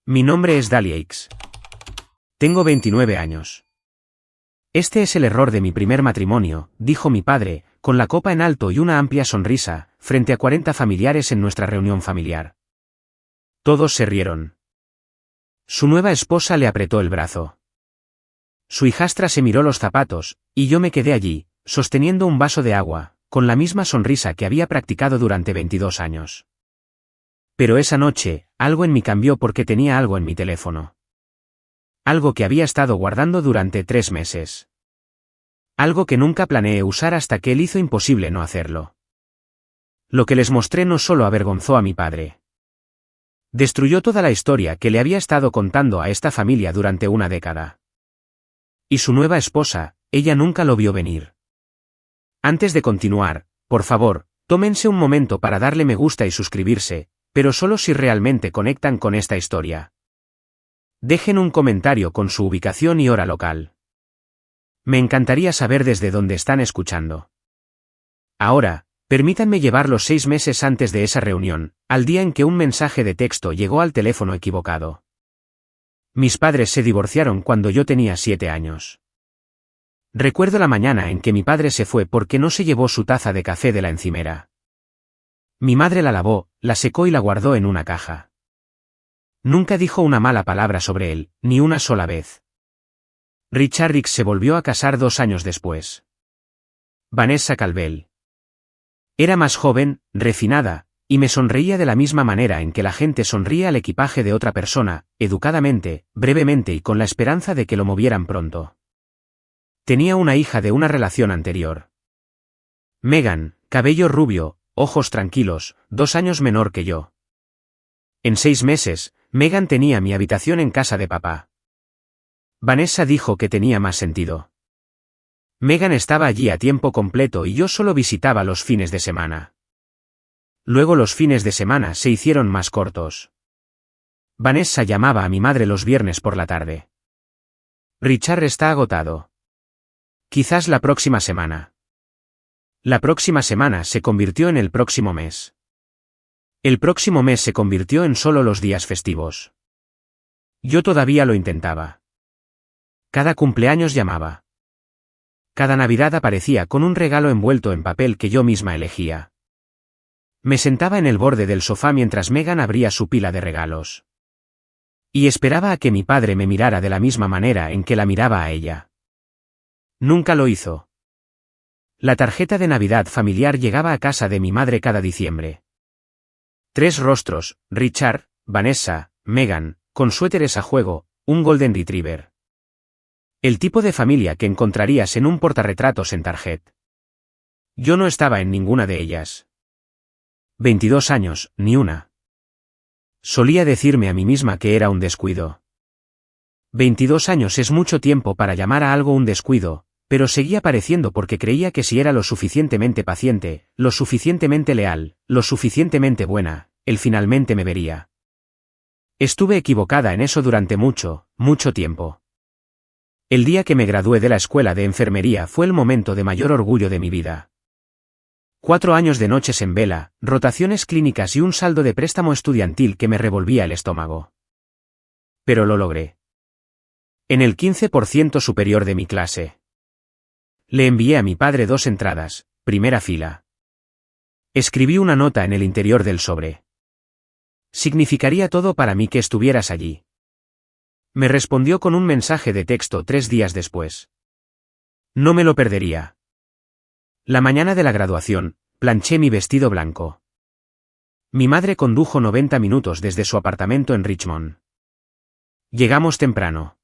Mi nombre es Dalieix. Tengo 29 años. Este es el error de mi primer matrimonio, dijo mi padre, con la copa en alto y una amplia sonrisa, frente a 40 familiares en nuestra reunión familiar. Todos se rieron. Su nueva esposa le apretó el brazo. Su hijastra se miró los zapatos, y yo me quedé allí, sosteniendo un vaso de agua, con la misma sonrisa que había practicado durante 22 años. Pero esa noche, algo en mí cambió porque tenía algo en mi teléfono. Algo que había estado guardando durante 3 meses. Algo que nunca planeé usar hasta que él hizo imposible no hacerlo. Lo que les mostré no solo avergonzó a mi padre. Destruyó toda la historia que le había estado contando a esta familia durante una década. Y su nueva esposa, ella nunca lo vio venir. Antes de continuar, por favor, tómense un momento para darle me gusta y suscribirse, pero solo si realmente conectan con esta historia. Dejen un comentario con su ubicación y hora local. Me encantaría saber desde dónde están escuchando. Ahora, permítanme llevar los 6 meses antes de esa reunión, al día en que un mensaje de texto llegó al teléfono equivocado. Mis padres se divorciaron cuando yo tenía 7 años. Recuerdo la mañana en que mi padre se fue porque no se llevó su taza de café de la encimera. Mi madre la lavó, la secó y la guardó en una caja. Nunca dijo una mala palabra sobre él, ni una sola vez. Richard Rix se volvió a casar 2 años después. Vanessa Calvel. Era más joven, refinada, y me sonreía de la misma manera en que la gente sonríe al equipaje de otra persona, educadamente, brevemente y con la esperanza de que lo movieran pronto. Tenía una hija de una relación anterior. Megan, cabello rubio, ojos tranquilos, 2 años menor que yo. En 6 meses, Megan tenía mi habitación en casa de papá. Vanessa dijo que tenía más sentido. Megan estaba allí a tiempo completo y yo solo visitaba los fines de semana. Luego los fines de semana se hicieron más cortos. Vanessa llamaba a mi madre los viernes por la tarde. Richard está agotado. Quizás la próxima semana. La próxima semana se convirtió en el próximo mes. El próximo mes se convirtió en solo los días festivos. Yo todavía lo intentaba. Cada cumpleaños llamaba. Cada Navidad aparecía con un regalo envuelto en papel que yo misma elegía. Me sentaba en el borde del sofá mientras Megan abría su pila de regalos. Y esperaba a que mi padre me mirara de la misma manera en que la miraba a ella. Nunca lo hizo. La tarjeta de Navidad familiar llegaba a casa de mi madre cada diciembre. 3 rostros, Richard, Vanessa, Megan, con suéteres a juego, un Golden Retriever. El tipo de familia que encontrarías en un portarretratos en Target. Yo no estaba en ninguna de ellas. 22 años, ni una. Solía decirme a mí misma que era un descuido. 22 años es mucho tiempo para llamar a algo un descuido, pero seguía pareciendo porque creía que si era lo suficientemente paciente, lo suficientemente leal, lo suficientemente buena, él finalmente me vería. Estuve equivocada en eso durante mucho, mucho tiempo. El día que me gradué de la escuela de enfermería fue el momento de mayor orgullo de mi vida. 4 años de noches en vela, rotaciones clínicas y un saldo de préstamo estudiantil que me revolvía el estómago. Pero lo logré. En el 15% superior de mi clase. Le envié a mi padre 2 entradas, primera fila. Escribí una nota en el interior del sobre. Significaría todo para mí que estuvieras allí. Me respondió con un mensaje de texto 3 días después. No me lo perdería. La mañana de la graduación, planché mi vestido blanco. Mi madre condujo 90 minutos desde su apartamento en Richmond. Llegamos temprano.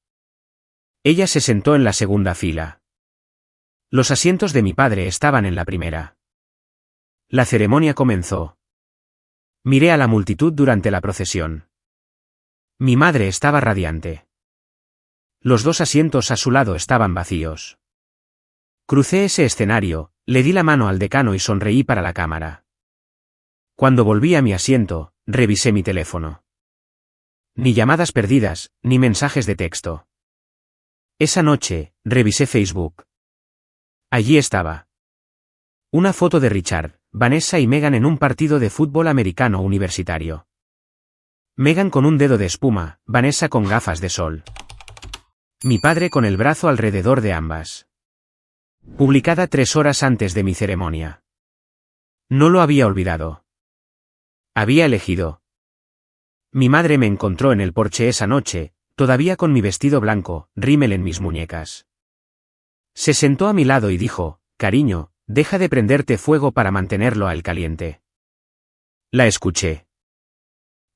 Ella se sentó en la segunda fila. Los asientos de mi padre estaban en la primera. La ceremonia comenzó. Miré a la multitud durante la procesión. Mi madre estaba radiante. Los 2 asientos a su lado estaban vacíos. Crucé ese escenario, le di la mano al decano y sonreí para la cámara. Cuando volví a mi asiento, revisé mi teléfono. Ni llamadas perdidas, ni mensajes de texto. Esa noche, revisé Facebook. Allí estaba. Una foto de Richard, Vanessa y Megan en un partido de fútbol americano universitario. Megan con un dedo de espuma, Vanessa con gafas de sol. Mi padre con el brazo alrededor de ambas. Publicada 3 horas antes de mi ceremonia. No lo había olvidado. Había elegido. Mi madre me encontró en el porche esa noche, todavía con mi vestido blanco, rímel en mis muñecas. Se sentó a mi lado y dijo, cariño, deja de prenderte fuego para mantenerlo al caliente. La escuché.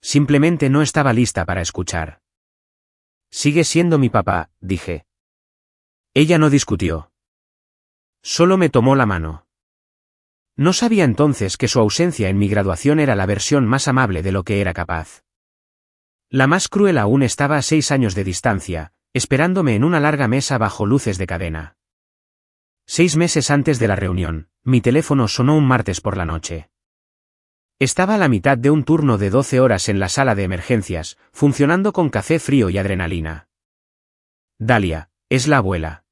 Simplemente no estaba lista para escuchar. Sigue siendo mi papá, dije. Ella no discutió. Solo me tomó la mano. No sabía entonces que su ausencia en mi graduación era la versión más amable de lo que era capaz. La más cruel aún estaba a 6 años de distancia, esperándome en una larga mesa bajo luces de cadena. 6 meses antes de la reunión, mi teléfono sonó un martes por la noche. Estaba a la mitad de un turno de 12 horas en la sala de emergencias, funcionando con café frío y adrenalina. Dalia, es la abuela.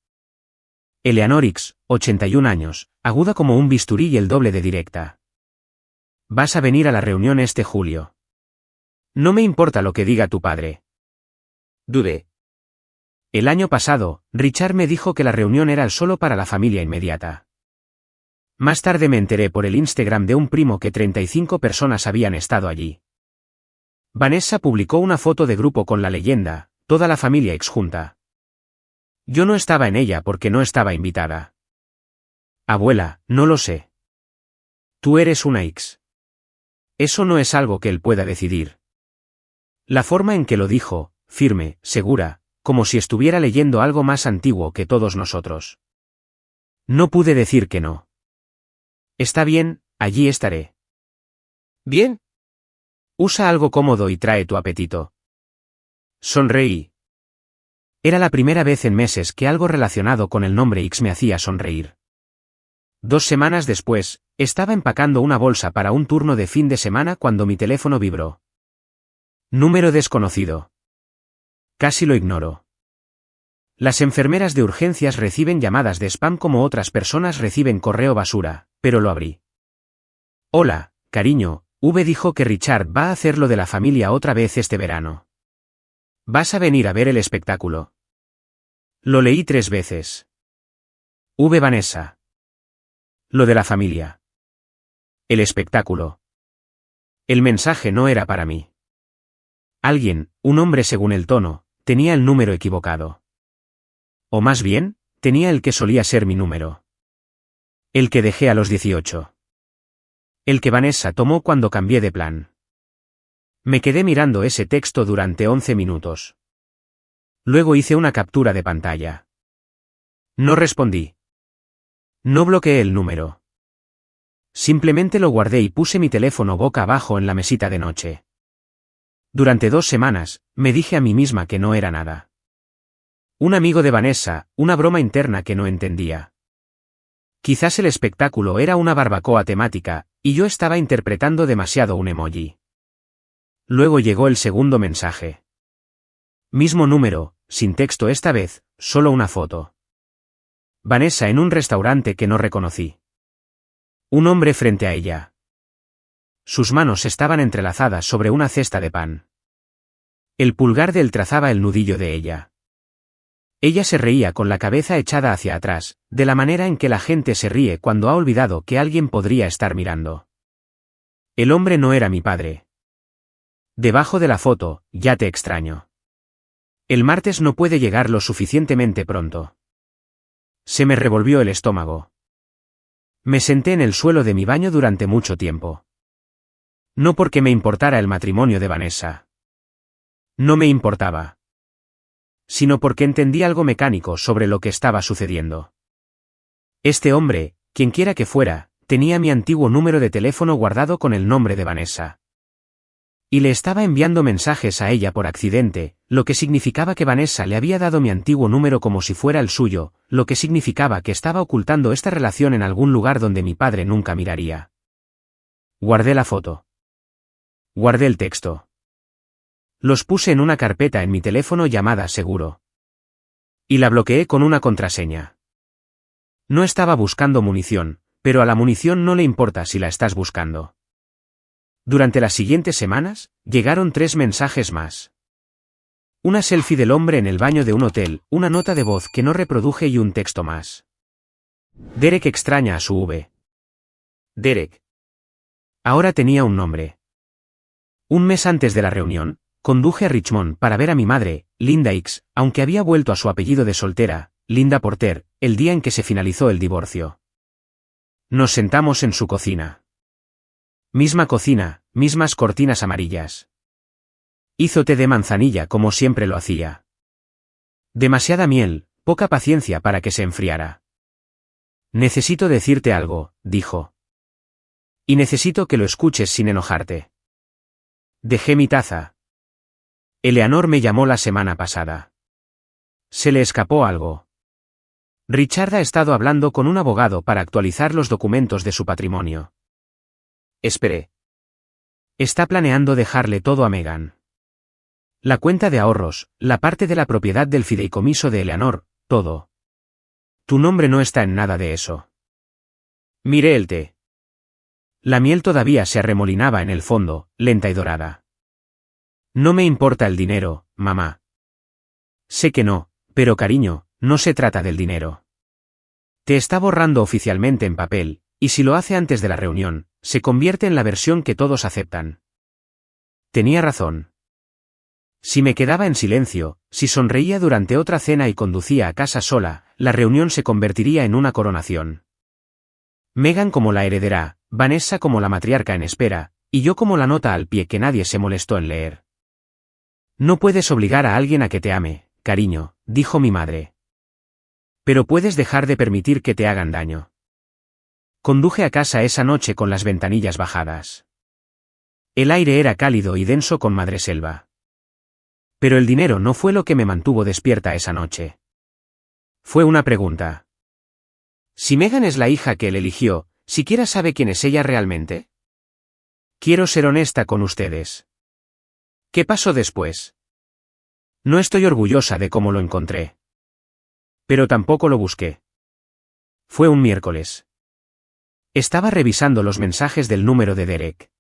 Eleanor X, 81 años, aguda como un bisturí y el doble de directa. Vas a venir a la reunión este julio. No me importa lo que diga tu padre. Dudé. El año pasado, Richard me dijo que la reunión era solo para la familia inmediata. Más tarde me enteré por el Instagram de un primo que 35 personas habían estado allí. Vanessa publicó una foto de grupo con la leyenda, toda la familia ex junta. Yo no estaba en ella porque no estaba invitada. Abuela, no lo sé. Tú eres una ex. Eso no es algo que él pueda decidir. La forma en que lo dijo, firme, segura, como si estuviera leyendo algo más antiguo que todos nosotros. No pude decir que no. Está bien, allí estaré. Bien. Usa algo cómodo y trae tu apetito. Sonreí. Era la primera vez en meses que algo relacionado con el nombre X me hacía sonreír. 2 semanas después, estaba empacando una bolsa para un turno de fin de semana cuando mi teléfono vibró. Número desconocido. Casi lo ignoro. Las enfermeras de urgencias reciben llamadas de spam como otras personas reciben correo basura, pero lo abrí. Hola, cariño, V dijo que Richard va a hacer lo de la familia otra vez este verano. ¿Vas a venir a ver el espectáculo? Lo leí 3 veces. V Vanessa. Lo de la familia. El espectáculo. El mensaje no era para mí. Alguien, un hombre según el tono, tenía el número equivocado. O más bien, tenía el que solía ser mi número. El que dejé a los 18. El que Vanessa tomó cuando cambié de plan. Me quedé mirando ese texto durante 11 minutos. Luego hice una captura de pantalla. No respondí. No bloqueé el número. Simplemente lo guardé y puse mi teléfono boca abajo en la mesita de noche. Durante 2 semanas, me dije a mí misma que no era nada. Un amigo de Vanessa, una broma interna que no entendía. Quizás el espectáculo era una barbacoa temática, y yo estaba interpretando demasiado un emoji. Luego llegó el segundo mensaje. Mismo número, sin texto esta vez, solo una foto. Vanessa en un restaurante que no reconocí. Un hombre frente a ella. Sus manos estaban entrelazadas sobre una cesta de pan. El pulgar de él trazaba el nudillo de ella. Ella se reía con la cabeza echada hacia atrás, de la manera en que la gente se ríe cuando ha olvidado que alguien podría estar mirando. El hombre no era mi padre. Debajo de la foto, ya te extraño. El martes no puede llegar lo suficientemente pronto. Se me revolvió el estómago. Me senté en el suelo de mi baño durante mucho tiempo. No porque me importara el matrimonio de Vanessa. No me importaba. Sino porque entendí algo mecánico sobre lo que estaba sucediendo. Este hombre, quienquiera que fuera, tenía mi antiguo número de teléfono guardado con el nombre de Vanessa. Y le estaba enviando mensajes a ella por accidente, lo que significaba que Vanessa le había dado mi antiguo número como si fuera el suyo, lo que significaba que estaba ocultando esta relación en algún lugar donde mi padre nunca miraría. Guardé la foto. Guardé el texto. Los puse en una carpeta en mi teléfono llamada seguro. Y la bloqueé con una contraseña. No estaba buscando munición, pero a la munición no le importa si la estás buscando. Durante las siguientes semanas, llegaron 3 mensajes más. Una selfie del hombre en el baño de un hotel, una nota de voz que no reproduje y un texto más. Derek extraña a su V. Derek. Ahora tenía un nombre. Un mes antes de la reunión, conduje a Richmond para ver a mi madre, Linda X, aunque había vuelto a su apellido de soltera, Linda Porter, el día en que se finalizó el divorcio. Nos sentamos en su cocina. Misma cocina, mismas cortinas amarillas. Hizo té de manzanilla como siempre lo hacía. Demasiada miel, poca paciencia para que se enfriara. Necesito decirte algo, dijo. Y necesito que lo escuches sin enojarte. Dejé mi taza. Eleanor me llamó la semana pasada. Se le escapó algo. Richard ha estado hablando con un abogado para actualizar los documentos de su patrimonio. Esperé. Está planeando dejarle todo a Megan. La cuenta de ahorros, la parte de la propiedad del fideicomiso de Eleanor, todo. Tu nombre no está en nada de eso. Miré el té. La miel todavía se arremolinaba en el fondo, lenta y dorada. No me importa el dinero, mamá. Sé que no, pero cariño, no se trata del dinero. Te está borrando oficialmente en papel, y si lo hace antes de la reunión, se convierte en la versión que todos aceptan. Tenía razón. Si me quedaba en silencio, si sonreía durante otra cena y conducía a casa sola, la reunión se convertiría en una coronación. Megan como la heredera, Vanessa como la matriarca en espera, y yo como la nota al pie que nadie se molestó en leer. No puedes obligar a alguien a que te ame, cariño, dijo mi madre. Pero puedes dejar de permitir que te hagan daño. Conduje a casa esa noche con las ventanillas bajadas. El aire era cálido y denso con madreselva. Pero el dinero no fue lo que me mantuvo despierta esa noche. Fue una pregunta. Si Megan es la hija que él eligió, ¿siquiera sabe quién es ella realmente? Quiero ser honesta con ustedes. ¿Qué pasó después? No estoy orgullosa de cómo lo encontré. Pero tampoco lo busqué. Fue un miércoles. Estaba revisando los mensajes del número de Derek.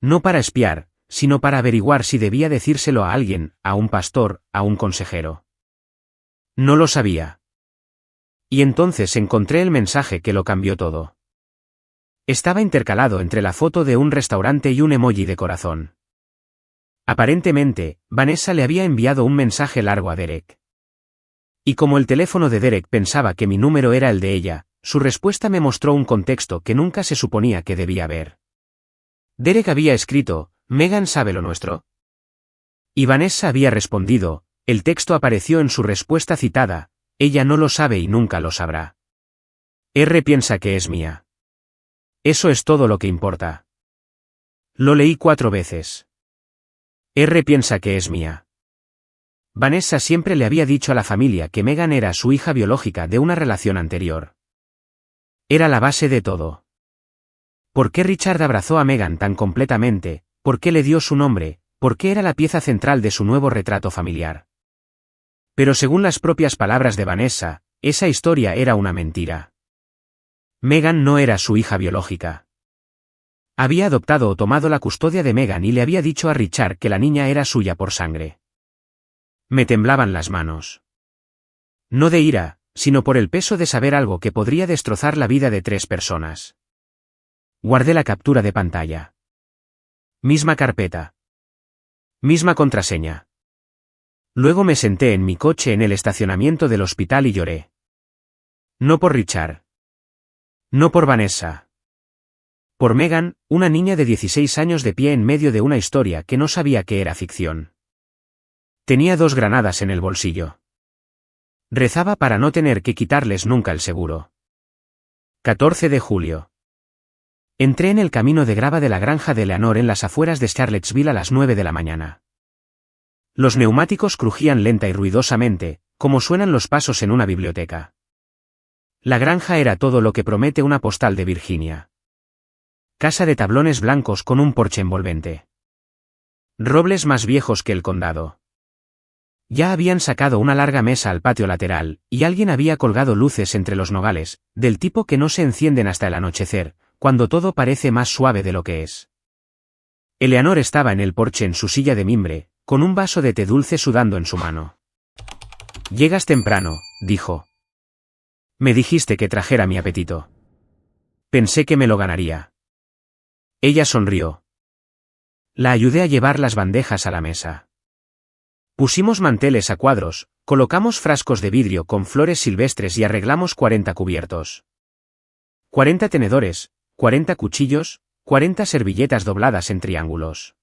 No para espiar, sino para averiguar si debía decírselo a alguien, a un pastor, a un consejero. No lo sabía. Y entonces encontré el mensaje que lo cambió todo. Estaba intercalado entre la foto de un restaurante y un emoji de corazón. Aparentemente, Vanessa le había enviado un mensaje largo a Derek. Y como el teléfono de Derek pensaba que mi número era el de ella, su respuesta me mostró un contexto que nunca se suponía que debía ver. Derek había escrito, Megan sabe lo nuestro. Y Vanessa había respondido, el texto apareció en su respuesta citada, ella no lo sabe y nunca lo sabrá. R piensa que es mía. Eso es todo lo que importa. Lo leí 4 veces. R piensa que es mía. Vanessa siempre le había dicho a la familia que Megan era su hija biológica de una relación anterior. Era la base de todo. ¿Por qué Richard abrazó a Megan tan completamente? ¿Por qué le dio su nombre? ¿Por qué era la pieza central de su nuevo retrato familiar? Pero según las propias palabras de Vanessa, esa historia era una mentira. Megan no era su hija biológica. Había adoptado o tomado la custodia de Megan y le había dicho a Richard que la niña era suya por sangre. Me temblaban las manos. No de ira, sino por el peso de saber algo que podría destrozar la vida de 3 personas. Guardé la captura de pantalla. Misma carpeta. Misma contraseña. Luego me senté en mi coche en el estacionamiento del hospital y lloré. No por Richard. No por Vanessa. Por Megan, una niña de 16 años de pie en medio de una historia que no sabía que era ficción. Tenía 2 granadas en el bolsillo. Rezaba para no tener que quitarles nunca el seguro. 14 de julio. Entré en el camino de grava de la granja de Eleanor en las afueras de Charlottesville a las 9 de la mañana. Los neumáticos crujían lenta y ruidosamente, como suenan los pasos en una biblioteca. La granja era todo lo que promete una postal de Virginia. Casa de tablones blancos con un porche envolvente. Robles más viejos que el condado. Ya habían sacado una larga mesa al patio lateral, y alguien había colgado luces entre los nogales, del tipo que no se encienden hasta el anochecer, cuando todo parece más suave de lo que es. Eleanor estaba en el porche en su silla de mimbre, con un vaso de té dulce sudando en su mano. «Llegas temprano», dijo. «Me dijiste que trajera mi apetito. Pensé que me lo ganaría». Ella sonrió. La ayudé a llevar las bandejas a la mesa. Pusimos manteles a cuadros, colocamos frascos de vidrio con flores silvestres y arreglamos 40 cubiertos. 40 tenedores, 40 cuchillos, 40 servilletas dobladas en triángulos.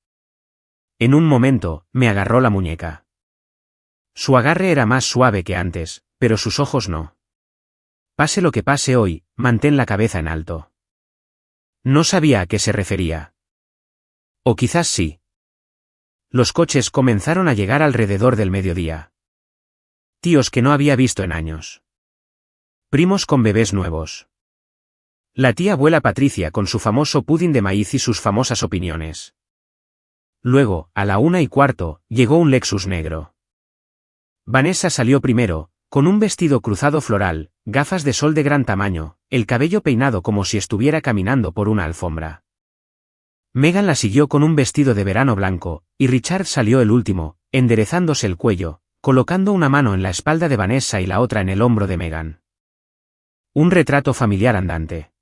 En un momento, me agarró la muñeca. Su agarre era más suave que antes, pero sus ojos no. Pase lo que pase hoy, mantén la cabeza en alto. No sabía a qué se refería. O quizás sí. Los coches comenzaron a llegar alrededor del mediodía. Tíos que no había visto en años. Primos con bebés nuevos. La tía abuela Patricia con su famoso pudín de maíz y sus famosas opiniones. Luego, a la 1:15, llegó un Lexus negro. Vanessa salió primero, con un vestido cruzado floral, gafas de sol de gran tamaño, el cabello peinado como si estuviera caminando por una alfombra. Megan la siguió con un vestido de verano blanco, y Richard salió el último, enderezándose el cuello, colocando una mano en la espalda de Vanessa y la otra en el hombro de Megan. Un retrato familiar andante.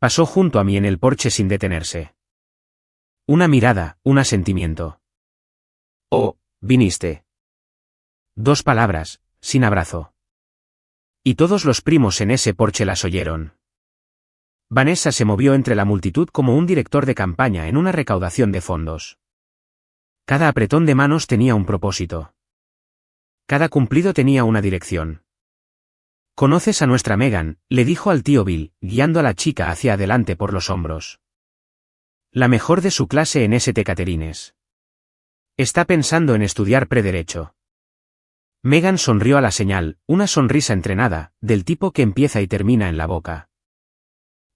Pasó junto a mí en el porche sin detenerse. Una mirada, un asentimiento. «Oh, viniste». 2 palabras, sin abrazo. Y todos los primos en ese porche las oyeron. Vanessa se movió entre la multitud como un director de campaña en una recaudación de fondos. Cada apretón de manos tenía un propósito. Cada cumplido tenía una dirección. «¿Conoces a nuestra Megan?», le dijo al tío Bill, guiando a la chica hacia adelante por los hombros. «La mejor de su clase en St. Catharines. Está pensando en estudiar prederecho». Megan sonrió a la señal, una sonrisa entrenada, del tipo que empieza y termina en la boca.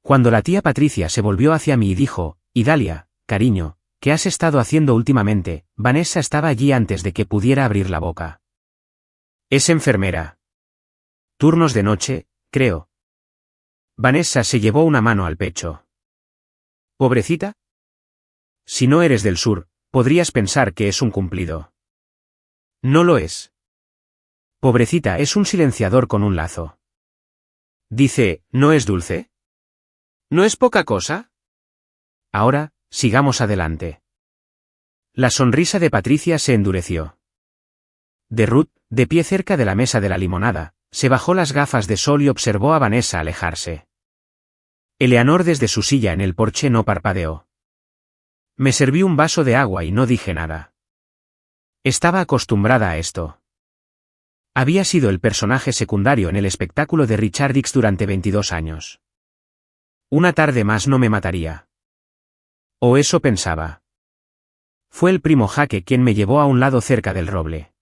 Cuando la tía Patricia se volvió hacia mí y dijo: «Idalia, cariño, ¿qué has estado haciendo últimamente?», Vanessa estaba allí antes de que pudiera abrir la boca. «Es enfermera. Turnos de noche, creo». Vanessa se llevó una mano al pecho. «¿Pobrecita? Si no eres del sur, podrías pensar que es un cumplido. No lo es. Pobrecita es un silenciador con un lazo. Dice, ¿no es dulce? ¿No es poca cosa?». Ahora, sigamos adelante. La sonrisa de Patricia se endureció. De Ruth, de pie cerca de la mesa de la limonada, se bajó las gafas de sol y observó a Vanessa alejarse. Eleanor desde su silla en el porche no parpadeó. Me serví un vaso de agua y no dije nada. Estaba acostumbrada a esto. Había sido el personaje secundario en el espectáculo de Richard Dix durante 22 años. Una tarde más no me mataría. O eso pensaba. Fue el primo Jaque quien me llevó a un lado cerca del roble.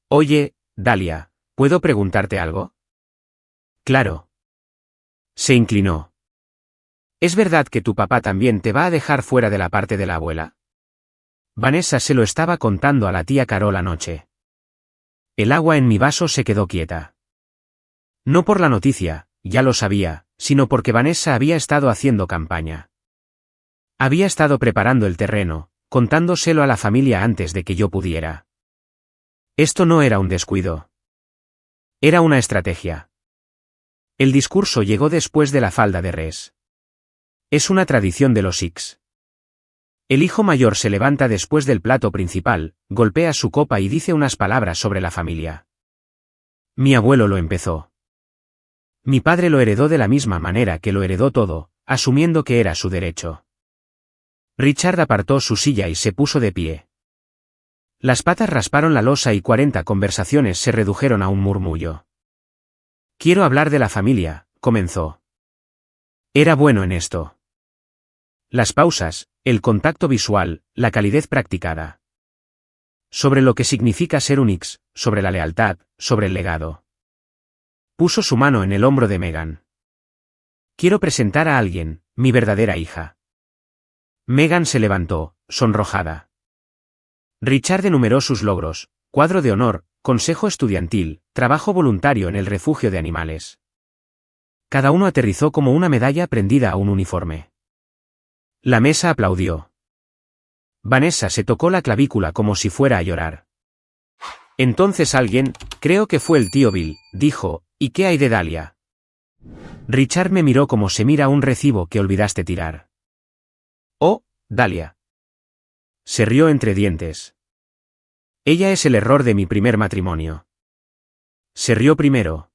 «Oye, Dalia, ¿puedo preguntarte algo?». «Claro». Se inclinó. «¿Es verdad que tu papá también te va a dejar fuera de la parte de la abuela?». Vanessa se lo estaba contando a la tía Carol anoche. El agua en mi vaso se quedó quieta. No por la noticia, ya lo sabía, sino porque Vanessa había estado haciendo campaña. Había estado preparando el terreno, contándoselo a la familia antes de que yo pudiera. Esto no era un descuido. Era una estrategia. El discurso llegó después de la falda de res. Es una tradición de los Sikhs. El hijo mayor se levanta después del plato principal, golpea su copa y dice unas palabras sobre la familia. Mi abuelo lo empezó. Mi padre lo heredó de la misma manera que lo heredó todo, asumiendo que era su derecho. Richard apartó su silla y se puso de pie. Las patas rasparon la losa y 40 conversaciones se redujeron a un murmullo. Quiero hablar de la familia, comenzó. Era bueno en esto. Las pausas, el contacto visual, la calidez practicada. Sobre lo que significa ser un X, sobre la lealtad, sobre el legado. Puso su mano en el hombro de Megan. Quiero presentar a alguien, mi verdadera hija. Megan se levantó, sonrojada. Richard enumeró sus logros: cuadro de honor, consejo estudiantil, trabajo voluntario en el refugio de animales. Cada uno aterrizó como una medalla prendida a un uniforme. La mesa aplaudió. Vanessa se tocó la clavícula como si fuera a llorar. Entonces alguien, creo que fue el tío Bill, dijo, ¿y qué hay de Dahlia? Richard me miró como se mira un recibo que olvidaste tirar. Oh, Dahlia. Se rió entre dientes. Ella es el error de mi primer matrimonio. Se rió primero.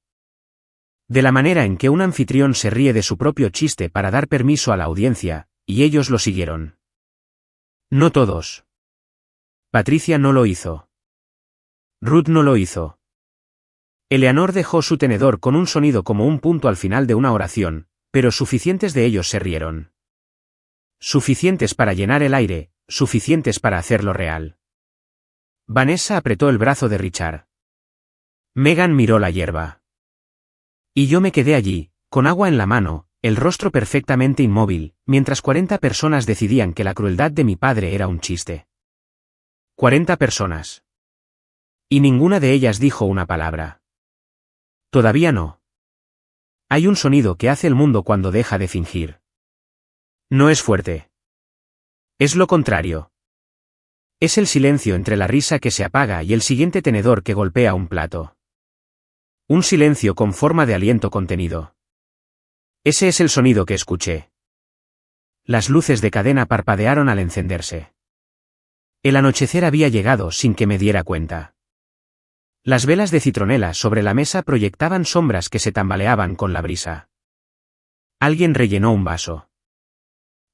De la manera en que un anfitrión se ríe de su propio chiste para dar permiso a la audiencia, y ellos lo siguieron. No todos. Patricia no lo hizo. Ruth no lo hizo. Eleanor dejó su tenedor con un sonido como un punto al final de una oración, pero suficientes de ellos se rieron. Suficientes para llenar el aire, suficientes para hacerlo real. Vanessa apretó el brazo de Richard. Megan miró la hierba. Y yo me quedé allí, con agua en la mano, el rostro perfectamente inmóvil, mientras 40 personas decidían que la crueldad de mi padre era un chiste. 40 personas. Y ninguna de ellas dijo una palabra. Todavía no. Hay un sonido que hace el mundo cuando deja de fingir. No es fuerte. Es lo contrario. Es el silencio entre la risa que se apaga y el siguiente tenedor que golpea un plato. Un silencio con forma de aliento contenido. Ese es el sonido que escuché. Las luces de cadena parpadearon al encenderse. El anochecer había llegado sin que me diera cuenta. Las velas de citronela sobre la mesa proyectaban sombras que se tambaleaban con la brisa. Alguien rellenó un vaso.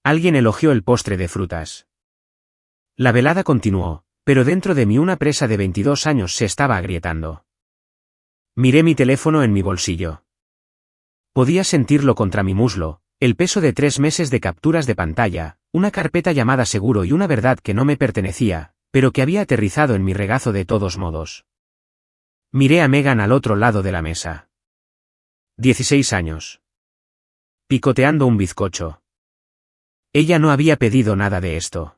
Alguien elogió el postre de frutas. La velada continuó, pero dentro de mí una presa de 22 años se estaba agrietando. Miré mi teléfono en mi bolsillo. Podía sentirlo contra mi muslo, el peso de 3 meses de capturas de pantalla, una carpeta llamada seguro y una verdad que no me pertenecía, pero que había aterrizado en mi regazo de todos modos. Miré a Megan al otro lado de la mesa. 16 años. Picoteando un bizcocho. Ella no había pedido nada de esto.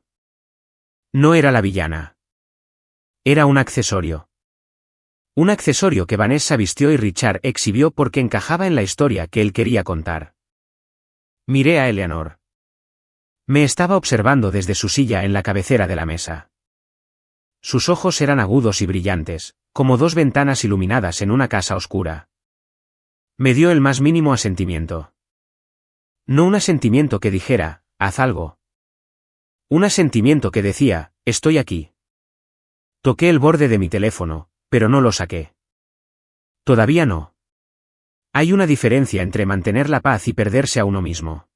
No era la villana. Era un accesorio. Un accesorio que Vanessa vistió y Richard exhibió porque encajaba en la historia que él quería contar. Miré a Eleanor. Me estaba observando desde su silla en la cabecera de la mesa. Sus ojos eran agudos y brillantes, como 2 ventanas iluminadas en una casa oscura. Me dio el más mínimo asentimiento. No un asentimiento que dijera, haz algo. Un asentimiento que decía, estoy aquí. Toqué el borde de mi teléfono, pero no lo saqué. Todavía no. Hay una diferencia entre mantener la paz y perderse a uno mismo.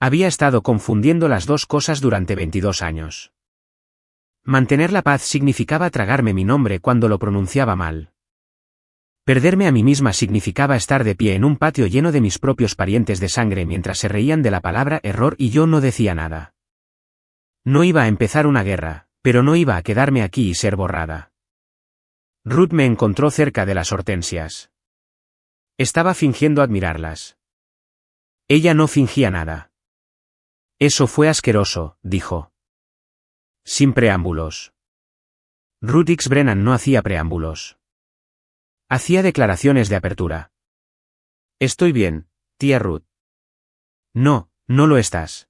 Había estado confundiendo las dos cosas durante 22 años. Mantener la paz significaba tragarme mi nombre cuando lo pronunciaba mal. Perderme a mí misma significaba estar de pie en un patio lleno de mis propios parientes de sangre mientras se reían de la palabra error y yo no decía nada. No iba a empezar una guerra, pero no iba a quedarme aquí y ser borrada. Ruth me encontró cerca de las hortensias. Estaba fingiendo admirarlas. Ella no fingía nada. Eso fue asqueroso, dijo. Sin preámbulos. Ruth X. Brennan no hacía preámbulos. Hacía declaraciones de apertura. Estoy bien, tía Ruth. No, no lo estás.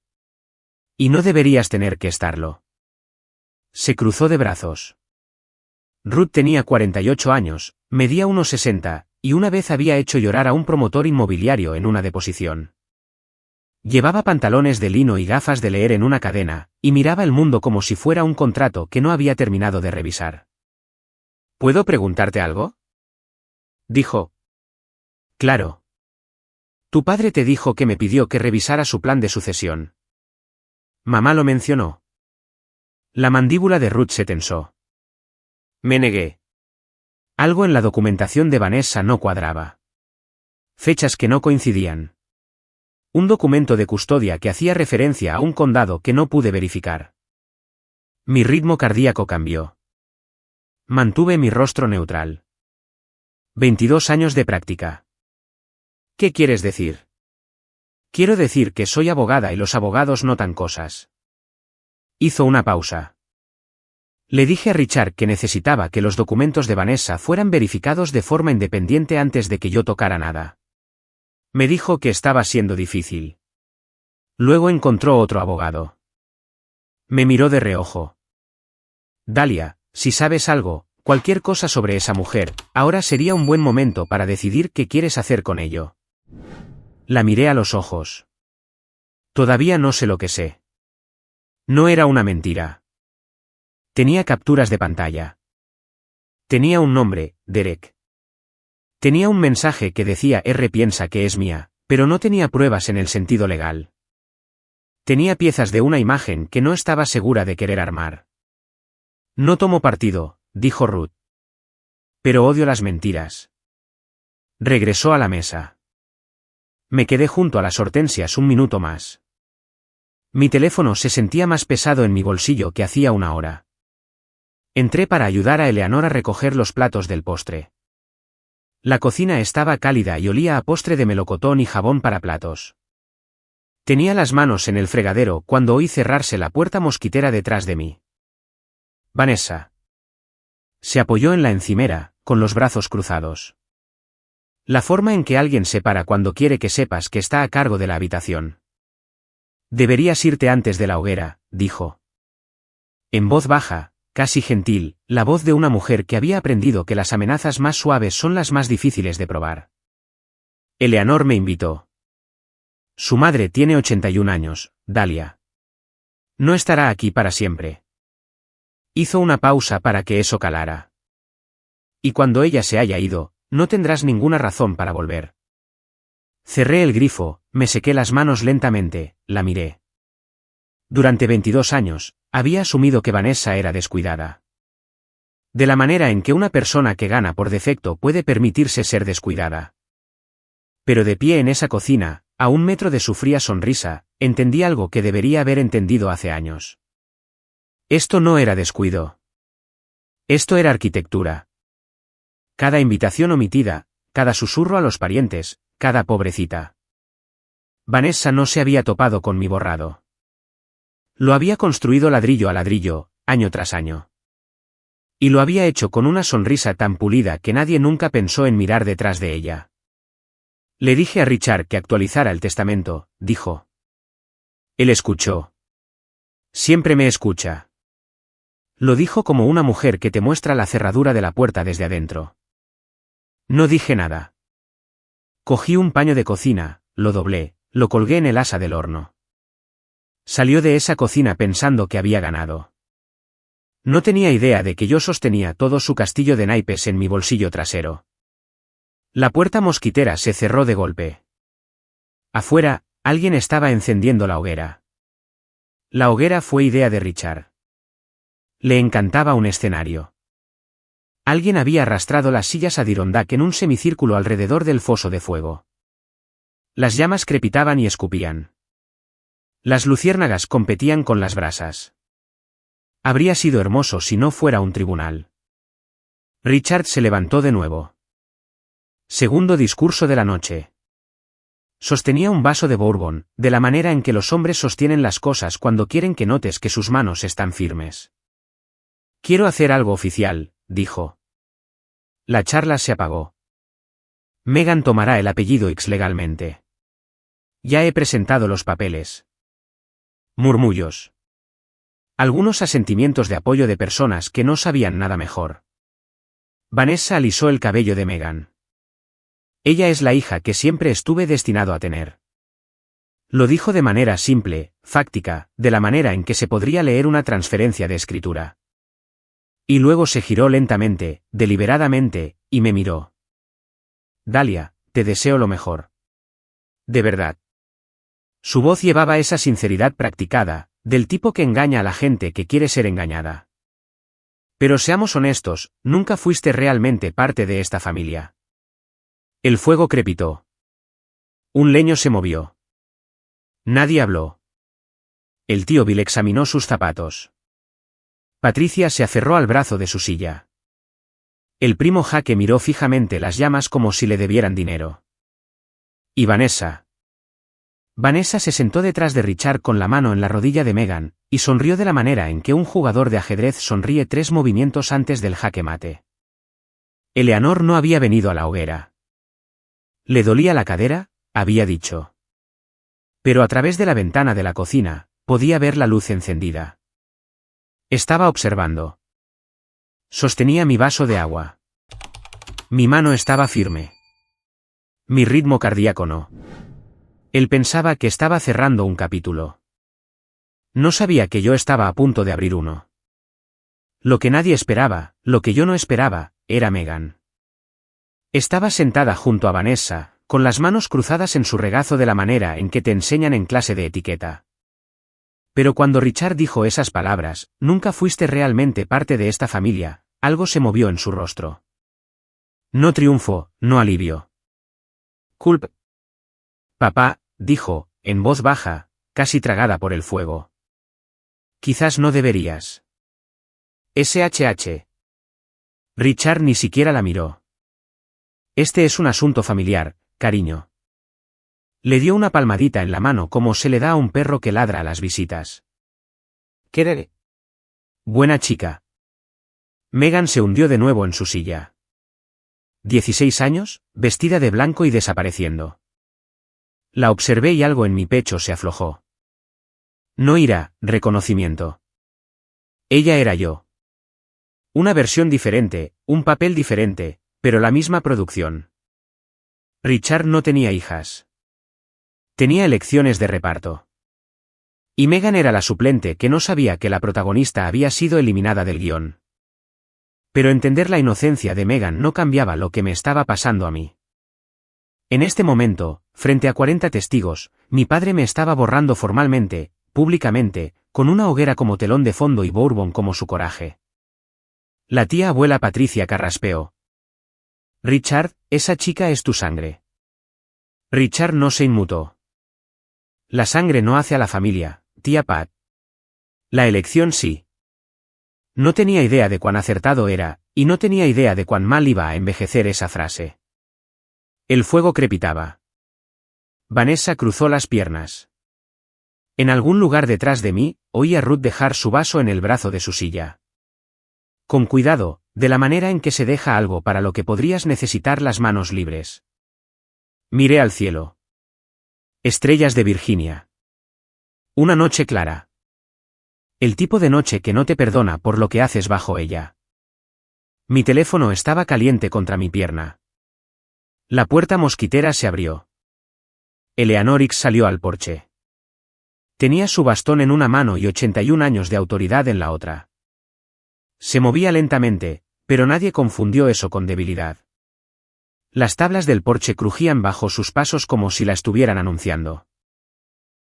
Y no deberías tener que estarlo. Se cruzó de brazos. Ruth tenía 48 años, medía 1,60, y una vez había hecho llorar a un promotor inmobiliario en una deposición. Llevaba pantalones de lino y gafas de leer en una cadena, y miraba el mundo como si fuera un contrato que no había terminado de revisar. ¿Puedo preguntarte algo? Dijo. Claro. Tu padre te dijo que me pidió que revisara su plan de sucesión. Mamá lo mencionó. La mandíbula de Ruth se tensó. Me negué. Algo en la documentación de Vanessa no cuadraba. Fechas que no coincidían. Un documento de custodia que hacía referencia a un condado que no pude verificar. Mi ritmo cardíaco cambió. Mantuve mi rostro neutral. 22 años de práctica. ¿Qué quieres decir? Quiero decir que soy abogada y los abogados notan cosas. Hizo una pausa. Le dije a Richard que necesitaba que los documentos de Vanessa fueran verificados de forma independiente antes de que yo tocara nada. Me dijo que estaba siendo difícil. Luego encontró otro abogado. Me miró de reojo. Dalia, si sabes algo, cualquier cosa sobre esa mujer, ahora sería un buen momento para decidir qué quieres hacer con ello. La miré a los ojos. Todavía no sé lo que sé. No era una mentira. Tenía capturas de pantalla. Tenía un nombre, Derek. Tenía un mensaje que decía piensa que es mía, pero no tenía pruebas en el sentido legal. Tenía piezas de una imagen que no estaba segura de querer armar. No tomo partido, dijo Ruth. Pero odio las mentiras. Regresó a la mesa. Me quedé junto a las hortensias un minuto más. Mi teléfono se sentía más pesado en mi bolsillo que hacía una hora. Entré para ayudar a Eleanor a recoger los platos del postre. La cocina estaba cálida y olía a postre de melocotón y jabón para platos. Tenía las manos en el fregadero cuando oí cerrarse la puerta mosquitera detrás de mí. Vanessa. Se apoyó en la encimera, con los brazos cruzados. La forma en que alguien se para cuando quiere que sepas que está a cargo de la habitación. Deberías irte antes de la hoguera, dijo. En voz baja, casi gentil, la voz de una mujer que había aprendido que las amenazas más suaves son las más difíciles de probar. Eleanor me invitó. Su madre tiene 81 años, Dalia. No estará aquí para siempre. Hizo una pausa para que eso calara. Y cuando ella se haya ido, no tendrás ninguna razón para volver. Cerré el grifo, me sequé las manos lentamente, la miré. Durante 22 años, había asumido que Vanessa era descuidada. De la manera en que una persona que gana por defecto puede permitirse ser descuidada. Pero de pie en esa cocina, a un metro de su fría sonrisa, entendí algo que debería haber entendido hace años. Esto no era descuido. Esto era arquitectura. Cada invitación omitida, cada susurro a los parientes, cada pobrecita. Vanessa no se había topado con mi borrado. Lo había construido ladrillo a ladrillo, año tras año. Y lo había hecho con una sonrisa tan pulida que nadie nunca pensó en mirar detrás de ella. Le dije a Richard que actualizara el testamento, dijo. Él escuchó. Siempre me escucha. Lo dijo como una mujer que te muestra la cerradura de la puerta desde adentro. No dije nada. Cogí un paño de cocina, lo doblé, lo colgué en el asa del horno. Salió de esa cocina pensando que había ganado. No tenía idea de que yo sostenía todo su castillo de naipes en mi bolsillo trasero. La puerta mosquitera se cerró de golpe. Afuera, alguien estaba encendiendo la hoguera. La hoguera fue idea de Richard. Le encantaba un escenario. Alguien había arrastrado las sillas Adirondack en un semicírculo alrededor del foso de fuego. Las llamas crepitaban y escupían. Las luciérnagas competían con las brasas. Habría sido hermoso si no fuera un tribunal. Richard se levantó de nuevo. Segundo discurso de la noche. Sostenía un vaso de bourbon, de la manera en que los hombres sostienen las cosas cuando quieren que notes que sus manos están firmes. Quiero hacer algo oficial, dijo. La charla se apagó. Meghan tomará el apellido X legalmente. Ya he presentado los papeles. Murmullos. Algunos asentimientos de apoyo de personas que no sabían nada mejor. Vanessa alisó el cabello de Meghan. Ella es la hija que siempre estuve destinado a tener. Lo dijo de manera simple, fáctica, de la manera en que se podría leer una transferencia de escritura. Y luego se giró lentamente, deliberadamente, y me miró. Dalia, te deseo lo mejor. De verdad. Su voz llevaba esa sinceridad practicada, del tipo que engaña a la gente que quiere ser engañada. Pero seamos honestos, nunca fuiste realmente parte de esta familia. El fuego crepitó. Un leño se movió. Nadie habló. El tío Bill examinó sus zapatos. Patricia se aferró al brazo de su silla. El primo Jaque miró fijamente las llamas como si le debieran dinero. ¿Y Vanessa? Vanessa se sentó detrás de Richard con la mano en la rodilla de Meghan, y sonrió de la manera en que un jugador de ajedrez sonríe 3 movimientos antes del jaque mate. Eleanor no había venido a la hoguera. ¿Le dolía la cadera?, había dicho. Pero a través de la ventana de la cocina, podía ver la luz encendida. Estaba observando. Sostenía mi vaso de agua. Mi mano estaba firme. Mi ritmo cardíaco no. Él pensaba que estaba cerrando un capítulo. No sabía que yo estaba a punto de abrir uno. Lo que nadie esperaba, lo que yo no esperaba, era Megan. Estaba sentada junto a Vanessa, con las manos cruzadas en su regazo de la manera en que te enseñan en clase de etiqueta. Pero cuando Richard dijo esas palabras, nunca fuiste realmente parte de esta familia, algo se movió en su rostro. No triunfo, no alivio. Culp. Papá, dijo, en voz baja, casi tragada por el fuego. Quizás no deberías. SHH. Richard ni siquiera la miró. Este es un asunto familiar, cariño. Le dio una palmadita en la mano como se le da a un perro que ladra a las visitas. ¿Qué? Buena chica. Megan se hundió de nuevo en su silla. 16 años, vestida de blanco y desapareciendo. La observé y algo en mi pecho se aflojó. No ira, reconocimiento. Ella era yo. Una versión diferente, un papel diferente, pero la misma producción. Richard no tenía hijas. Tenía elecciones de reparto. Y Megan era la suplente que no sabía que la protagonista había sido eliminada del guión. Pero entender la inocencia de Megan no cambiaba lo que me estaba pasando a mí. En este momento, frente a 40 testigos, mi padre me estaba borrando formalmente, públicamente, con una hoguera como telón de fondo y Bourbon como su coraje. La tía abuela Patricia carraspeó. Richard, esa chica es tu sangre. Richard no se inmutó. La sangre no hace a la familia, tía Pat. La elección sí. No tenía idea de cuán acertado era, y no tenía idea de cuán mal iba a envejecer esa frase. El fuego crepitaba. Vanessa cruzó las piernas. En algún lugar detrás de mí, oí a Ruth dejar su vaso en el brazo de su silla. Con cuidado, de la manera en que se deja algo para lo que podrías necesitar las manos libres. Miré al cielo. Estrellas de Virginia. Una noche clara. El tipo de noche que no te perdona por lo que haces bajo ella. Mi teléfono estaba caliente contra mi pierna. La puerta mosquitera se abrió. Eleanorix salió al porche. Tenía su bastón en una mano y 81 años de autoridad en la otra. Se movía lentamente, pero nadie confundió eso con debilidad. Las tablas del porche crujían bajo sus pasos como si la estuvieran anunciando.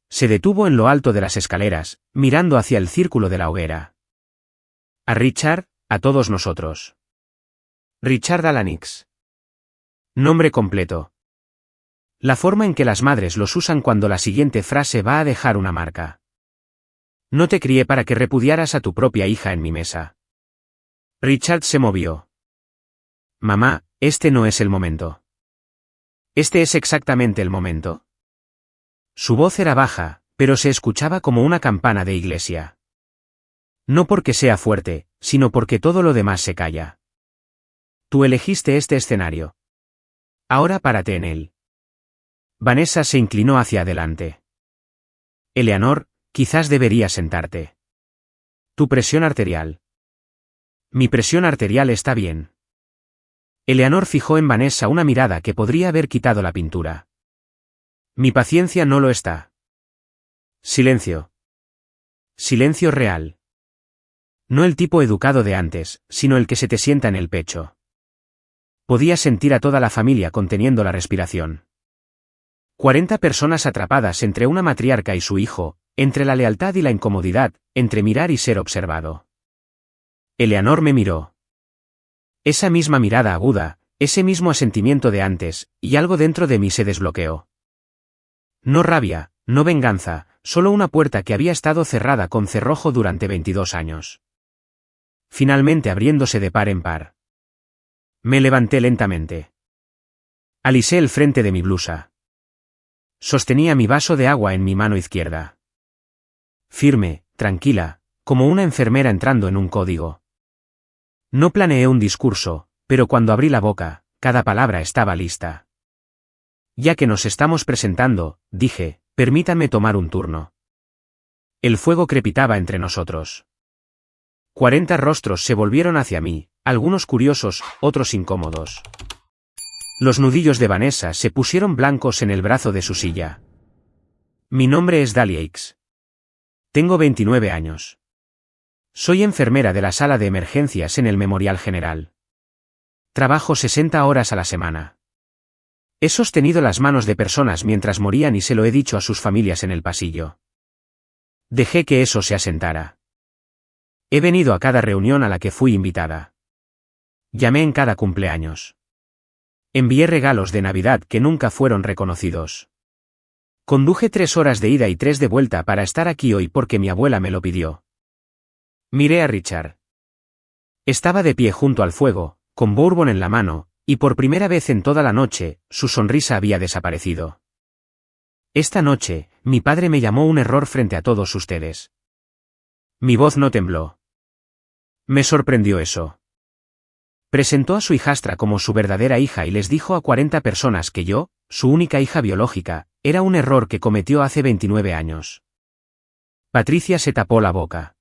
Se detuvo en lo alto de las escaleras, mirando hacia el círculo de la hoguera. A Richard, a todos nosotros. Richard Alanix. Nombre completo. La forma en que las madres los usan cuando la siguiente frase va a dejar una marca. No te crié para que repudiaras a tu propia hija en mi mesa. Richard se movió. Mamá, este no es el momento. Este es exactamente el momento. Su voz era baja, pero se escuchaba como una campana de iglesia. No porque sea fuerte, sino porque todo lo demás se calla. Tú elegiste este escenario. Ahora párate en él. Vanessa se inclinó hacia adelante. Eleanor, quizás deberías sentarte. Tu presión arterial. Mi presión arterial está bien. Eleanor fijó en Vanessa una mirada que podría haber quitado la pintura. Mi paciencia no lo está. Silencio. Silencio real. No el tipo educado de antes, sino el que se te sienta en el pecho. Podía sentir a toda la familia conteniendo la respiración. 40 personas atrapadas entre una matriarca y su hijo, entre la lealtad y la incomodidad, entre mirar y ser observado. Eleanor me miró. Esa misma mirada aguda, ese mismo asentimiento de antes, y algo dentro de mí se desbloqueó. No rabia, no venganza, solo una puerta que había estado cerrada con cerrojo durante 22 años. Finalmente abriéndose de par en par. Me levanté lentamente. Alisé el frente de mi blusa. Sostenía mi vaso de agua en mi mano izquierda. Firme, tranquila, como una enfermera entrando en un código. No planeé un discurso, pero cuando abrí la boca, cada palabra estaba lista. Ya que nos estamos presentando, dije, permítanme tomar un turno. El fuego crepitaba entre nosotros. 40 rostros se volvieron hacia mí, algunos curiosos, otros incómodos. Los nudillos de Vanessa se pusieron blancos en el brazo de su silla. Mi nombre es Dahlia Hicks. Tengo 29 años. Soy enfermera de la sala de emergencias en el Memorial General. Trabajo 60 horas a la semana. He sostenido las manos de personas mientras morían y se lo he dicho a sus familias en el pasillo. Dejé que eso se asentara. He venido a cada reunión a la que fui invitada. Llamé en cada cumpleaños. Envié regalos de Navidad que nunca fueron reconocidos. Conduje 3 horas de ida y 3 de vuelta para estar aquí hoy porque mi abuela me lo pidió. Miré a Richard. Estaba de pie junto al fuego, con bourbon en la mano, y por primera vez en toda la noche, su sonrisa había desaparecido. Esta noche, mi padre me llamó un error frente a todos ustedes. Mi voz no tembló. Me sorprendió eso. Presentó a su hijastra como su verdadera hija y les dijo a 40 personas que yo, su única hija biológica, era un error que cometió hace 29 años. Patricia se tapó la boca.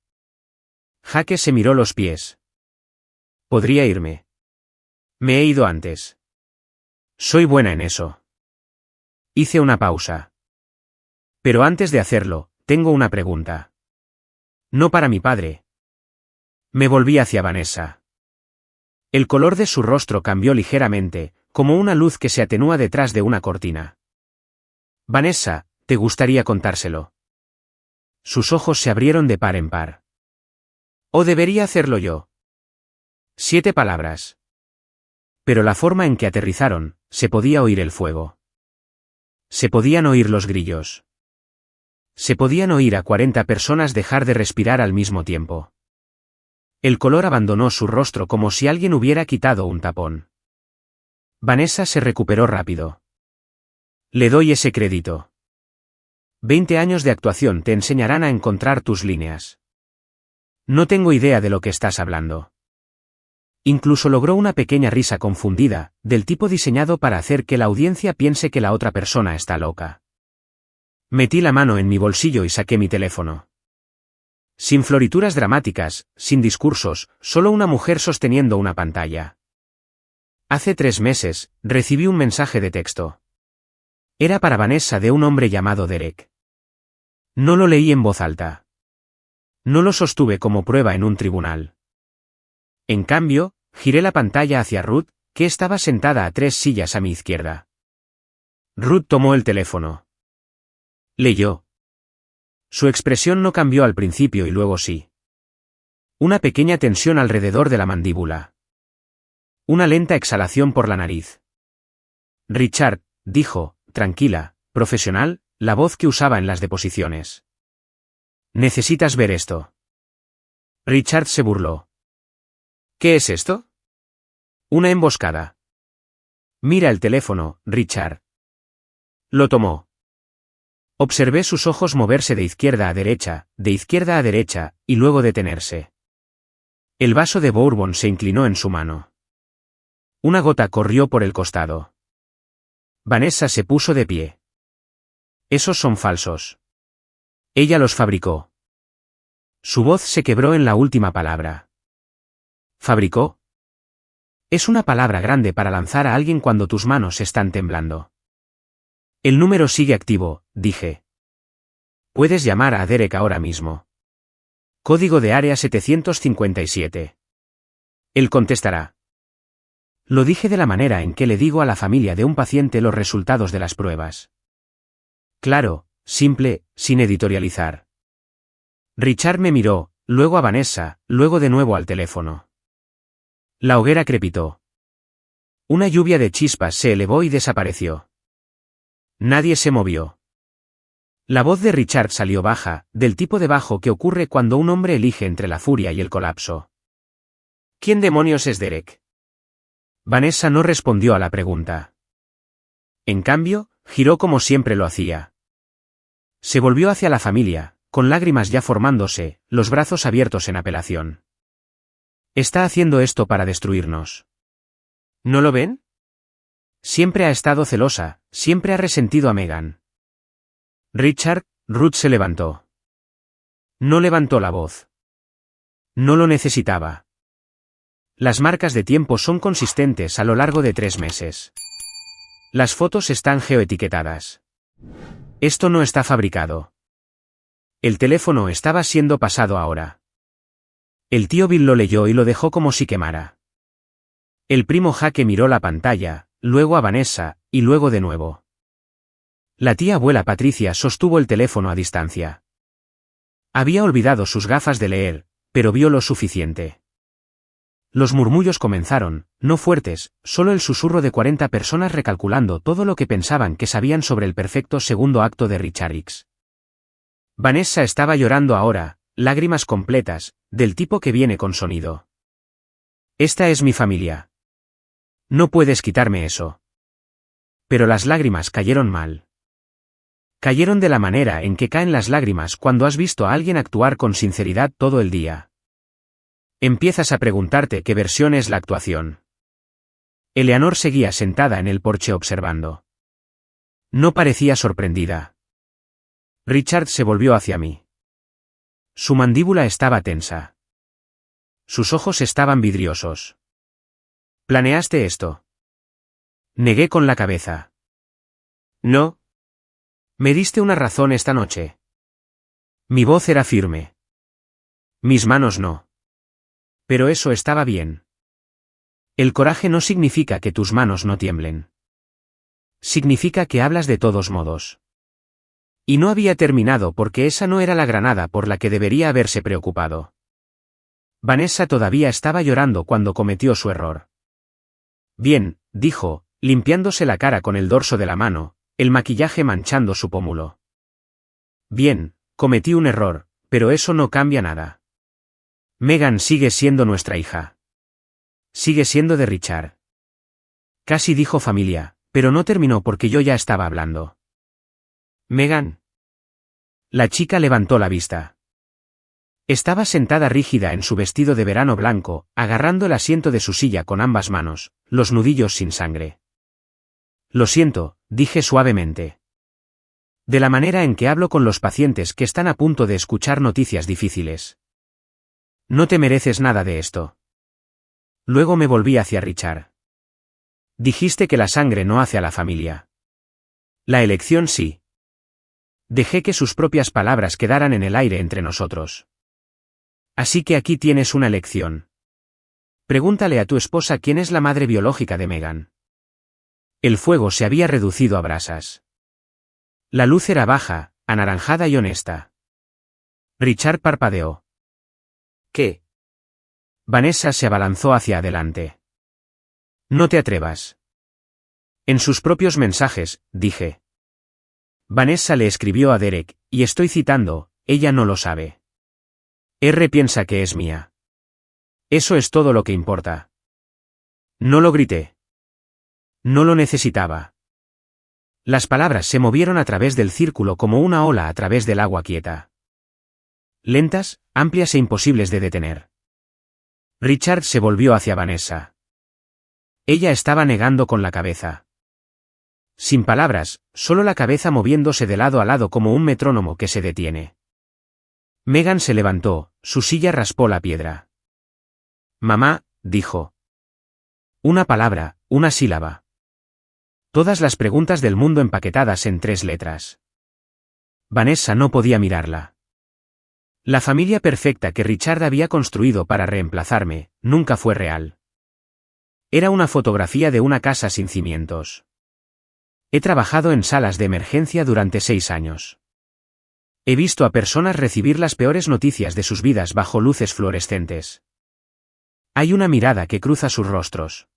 Jaque se miró los pies. Podría irme. Me he ido antes. Soy buena en eso. Hice una pausa. Pero antes de hacerlo, tengo una pregunta. No para mi padre. Me volví hacia Vanessa. El color de su rostro cambió ligeramente, como una luz que se atenúa detrás de una cortina. Vanessa, ¿te gustaría contárselo? Sus ojos se abrieron de par en par. ¿O debería hacerlo yo? 7 palabras. Pero la forma en que aterrizaron, se podía oír el fuego. Se podían oír los grillos. Se podían oír a 40 personas dejar de respirar al mismo tiempo. El color abandonó su rostro como si alguien hubiera quitado un tapón. Vanessa se recuperó rápido. Le doy ese crédito. 20 años de actuación te enseñarán a encontrar tus líneas. No tengo idea de lo que estás hablando. Incluso logró una pequeña risa confundida, del tipo diseñado para hacer que la audiencia piense que la otra persona está loca. Metí la mano en mi bolsillo y saqué mi teléfono. Sin florituras dramáticas, sin discursos, solo una mujer sosteniendo una pantalla. Hace 3 meses, recibí un mensaje de texto. Era para Vanessa de un hombre llamado Derek. No lo leí en voz alta. No lo sostuve como prueba en un tribunal. En cambio, giré la pantalla hacia Ruth, que estaba sentada a 3 sillas a mi izquierda. Ruth tomó el teléfono. Leyó. Su expresión no cambió al principio y luego sí. Una pequeña tensión alrededor de la mandíbula. Una lenta exhalación por la nariz. Richard, dijo, tranquila, profesional, la voz que usaba en las deposiciones. Necesitas ver esto. Richard se burló. ¿Qué es esto? Una emboscada. Mira el teléfono, Richard. Lo tomó. Observé sus ojos moverse de izquierda a derecha, y luego detenerse. El vaso de bourbon se inclinó en su mano. Una gota corrió por el costado. Vanessa se puso de pie. Esos son falsos. Ella los fabricó. Su voz se quebró en la última palabra. ¿Fabricó? Es una palabra grande para lanzar a alguien cuando tus manos están temblando. El número sigue activo, dije. Puedes llamar a Derek ahora mismo. Código de área 757. Él contestará. Lo dije de la manera en que le digo a la familia de un paciente los resultados de las pruebas. Claro, simple, sin editorializar. Richard me miró, luego a Vanessa, luego de nuevo al teléfono. La hoguera crepitó. Una lluvia de chispas se elevó y desapareció. Nadie se movió. La voz de Richard salió baja, del tipo de bajo que ocurre cuando un hombre elige entre la furia y el colapso. ¿Quién demonios es Derek? Vanessa no respondió a la pregunta. En cambio, giró como siempre lo hacía. Se volvió hacia la familia, con lágrimas ya formándose, los brazos abiertos en apelación. Está haciendo esto para destruirnos. ¿No lo ven? Siempre ha estado celosa, siempre ha resentido a Megan. Richard, Ruth se levantó. No levantó la voz. No lo necesitaba. Las marcas de tiempo son consistentes a lo largo de 3 meses. Las fotos están geoetiquetadas. Esto no está fabricado. El teléfono estaba siendo pasado ahora. El tío Bill lo leyó y lo dejó como si quemara. El primo Jaque miró la pantalla, luego a Vanessa, y luego de nuevo. La tía abuela Patricia sostuvo el teléfono a distancia. Había olvidado sus gafas de leer, pero vio lo suficiente. Los murmullos comenzaron, no fuertes, solo el susurro de 40 personas recalculando todo lo que pensaban que sabían sobre el perfecto segundo acto de Richard X. Vanessa estaba llorando ahora, lágrimas completas, del tipo que viene con sonido. Esta es mi familia. No puedes quitarme eso. Pero las lágrimas cayeron mal. Cayeron de la manera en que caen las lágrimas cuando has visto a alguien actuar con sinceridad todo el día. Empiezas a preguntarte qué versión es la actuación. Eleanor seguía sentada en el porche observando. No parecía sorprendida. Richard se volvió hacia mí. Su mandíbula estaba tensa. Sus ojos estaban vidriosos. ¿Planeaste esto? Negué con la cabeza. No. Me diste una razón esta noche. Mi voz era firme. Mis manos no. Pero eso estaba bien. El coraje no significa que tus manos no tiemblen. Significa que hablas de todos modos. Y no había terminado porque esa no era la granada por la que debería haberse preocupado. Vanessa todavía estaba llorando cuando cometió su error. Bien, dijo, limpiándose la cara con el dorso de la mano, el maquillaje manchando su pómulo. Bien, cometí un error, pero eso no cambia nada. Megan sigue siendo nuestra hija. Sigue siendo de Richard. Casi dijo familia, pero no terminó porque yo ya estaba hablando. Megan. La chica levantó la vista. Estaba sentada rígida en su vestido de verano blanco, agarrando el asiento de su silla con ambas manos, los nudillos sin sangre. Lo siento, dije suavemente. De la manera en que hablo con los pacientes que están a punto de escuchar noticias difíciles. No te mereces nada de esto. Luego me volví hacia Richard. Dijiste que la sangre no hace a la familia. La elección sí. Dejé que sus propias palabras quedaran en el aire entre nosotros. Así que aquí tienes una elección. Pregúntale a tu esposa quién es la madre biológica de Megan. El fuego se había reducido a brasas. La luz era baja, anaranjada y honesta. Richard parpadeó. ¿Qué? Vanessa se abalanzó hacia adelante. No te atrevas. En sus propios mensajes, dije. Vanessa le escribió a Derek, y estoy citando, ella no lo sabe. R piensa que es mía. Eso es todo lo que importa. No lo grité. No lo necesitaba. Las palabras se movieron a través del círculo como una ola a través del agua quieta. Lentas, amplias e imposibles de detener. Richard se volvió hacia Vanessa. Ella estaba negando con la cabeza. Sin palabras, solo la cabeza moviéndose de lado a lado como un metrónomo que se detiene. Megan se levantó, su silla raspó la piedra. Mamá, dijo. Una palabra, una sílaba. Todas las preguntas del mundo empaquetadas en 3 letras. Vanessa no podía mirarla. La familia perfecta que Richard había construido para reemplazarme, nunca fue real. Era una fotografía de una casa sin cimientos. He trabajado en salas de emergencia durante 6 años. He visto a personas recibir las peores noticias de sus vidas bajo luces fluorescentes. Hay una mirada que cruza sus rostros.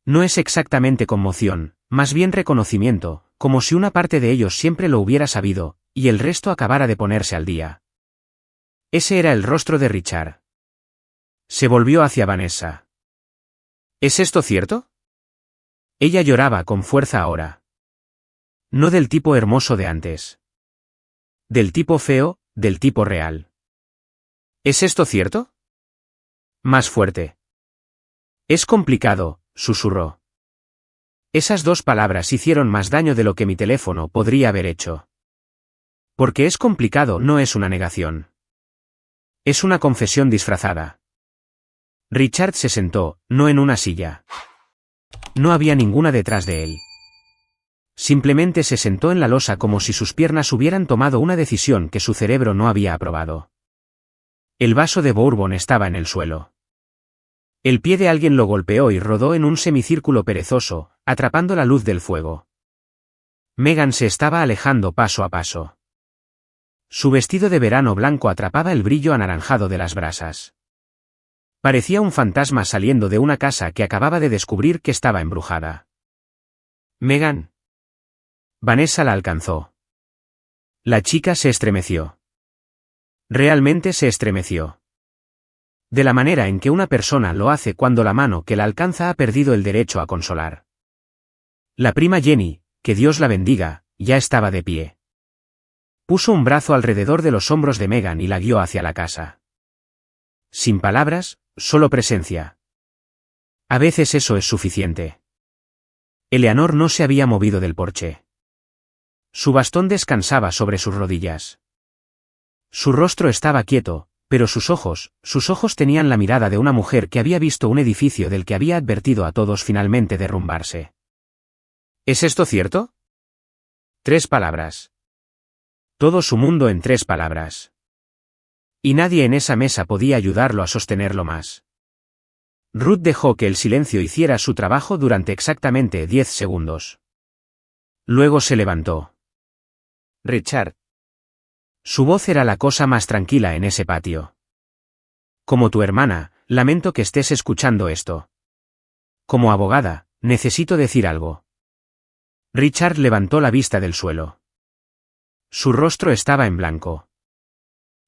No es exactamente conmoción, más bien reconocimiento, como si una parte de ellos siempre lo hubiera sabido, y el resto acabara de ponerse al día. Ese era el rostro de Richard. Se volvió hacia Vanessa. ¿Es esto cierto? Ella lloraba con fuerza ahora. No del tipo hermoso de antes. Del tipo feo, del tipo real. ¿Es esto cierto? Más fuerte. Es complicado, susurró. Esas 2 palabras hicieron más daño de lo que mi teléfono podría haber hecho. Porque es complicado no es una negación. Es una confesión disfrazada. Richard se sentó, no en una silla. No había ninguna detrás de él. Simplemente se sentó en la losa como si sus piernas hubieran tomado una decisión que su cerebro no había aprobado. El vaso de bourbon estaba en el suelo. El pie de alguien lo golpeó y rodó en un semicírculo perezoso, atrapando la luz del fuego. Megan se estaba alejando paso a paso. Su vestido de verano blanco atrapaba el brillo anaranjado de las brasas. Parecía un fantasma saliendo de una casa que acababa de descubrir que estaba embrujada. «Megan». Vanessa la alcanzó. La chica se estremeció. Realmente se estremeció. De la manera en que una persona lo hace cuando la mano que la alcanza ha perdido el derecho a consolar. La prima Jenny, que Dios la bendiga, ya estaba de pie. Puso un brazo alrededor de los hombros de Megan y la guió hacia la casa. Sin palabras, solo presencia. A veces eso es suficiente. Eleanor no se había movido del porche. Su bastón descansaba sobre sus rodillas. Su rostro estaba quieto, pero sus ojos tenían la mirada de una mujer que había visto un edificio del que había advertido a todos finalmente derrumbarse. ¿Es esto cierto? 3 palabras. Todo su mundo en 3 palabras. Y nadie en esa mesa podía ayudarlo a sostenerlo más. Ruth dejó que el silencio hiciera su trabajo durante exactamente 10 segundos. Luego se levantó. Richard. Su voz era la cosa más tranquila en ese patio. Como tu hermana, lamento que estés escuchando esto. Como abogada, necesito decir algo. Richard levantó la vista del suelo. Su rostro estaba en blanco.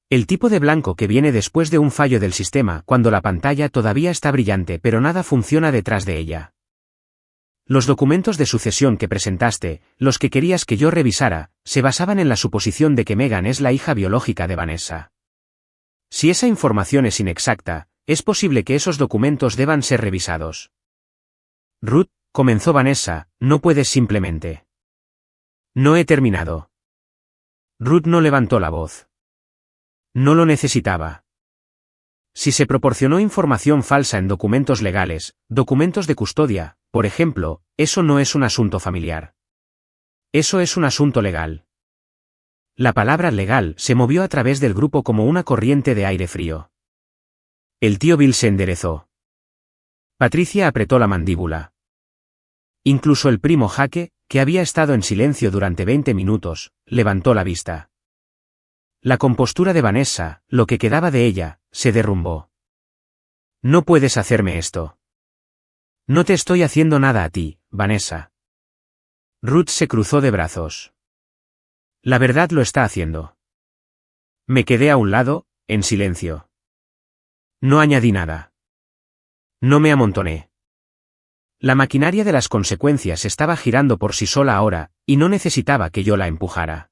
El tipo de blanco que viene después de un fallo del sistema cuando la pantalla todavía está brillante pero nada funciona detrás de ella. Los documentos de sucesión que presentaste, los que querías que yo revisara, se basaban en la suposición de que Megan es la hija biológica de Vanessa. Si esa información es inexacta, es posible que esos documentos deban ser revisados. Ruth, comenzó Vanessa, no puedes simplemente. No he terminado. Ruth no levantó la voz. No lo necesitaba. Si se proporcionó información falsa en documentos legales, documentos de custodia, por ejemplo, eso no es un asunto familiar. Eso es un asunto legal. La palabra legal se movió a través del grupo como una corriente de aire frío. El tío Bill se enderezó. Patricia apretó la mandíbula. Incluso el primo Jaque, que había estado en silencio durante 20 minutos, levantó la vista. La compostura de Vanessa, lo que quedaba de ella, se derrumbó. No puedes hacerme esto. No te estoy haciendo nada a ti, Vanessa. Ruth se cruzó de brazos. La verdad lo está haciendo. Me quedé a un lado, en silencio. No añadí nada. No me amontoné. La maquinaria de las consecuencias estaba girando por sí sola ahora, y no necesitaba que yo la empujara.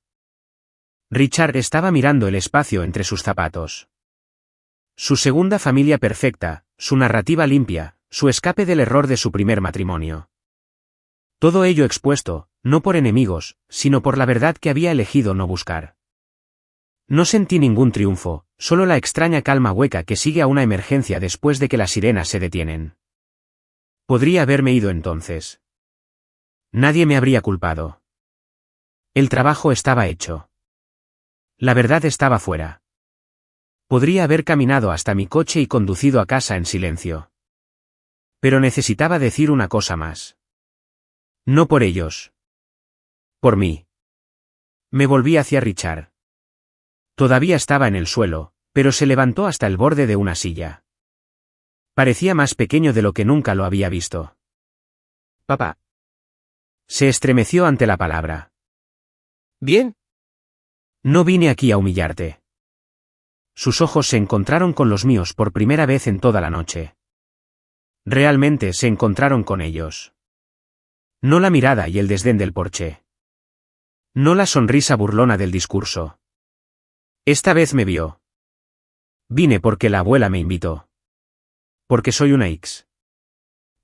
Richard estaba mirando el espacio entre sus zapatos. Su segunda familia perfecta, su narrativa limpia, su escape del error de su primer matrimonio. Todo ello expuesto, no por enemigos, sino por la verdad que había elegido no buscar. No sentí ningún triunfo, solo la extraña calma hueca que sigue a una emergencia después de que las sirenas se detienen. Podría haberme ido entonces. Nadie me habría culpado. El trabajo estaba hecho. La verdad estaba fuera. Podría haber caminado hasta mi coche y conducido a casa en silencio. Pero necesitaba decir una cosa más. No por ellos. Por mí. Me volví hacia Richard. Todavía estaba en el suelo, pero se levantó hasta el borde de una silla. Parecía más pequeño de lo que nunca lo había visto. Papá. Se estremeció ante la palabra. ¿Bien? No vine aquí a humillarte. Sus ojos se encontraron con los míos por primera vez en toda la noche. Realmente se encontraron con ellos. No la mirada y el desdén del porche. No la sonrisa burlona del discurso. Esta vez me vio. Vine porque la abuela me invitó. Porque soy una X.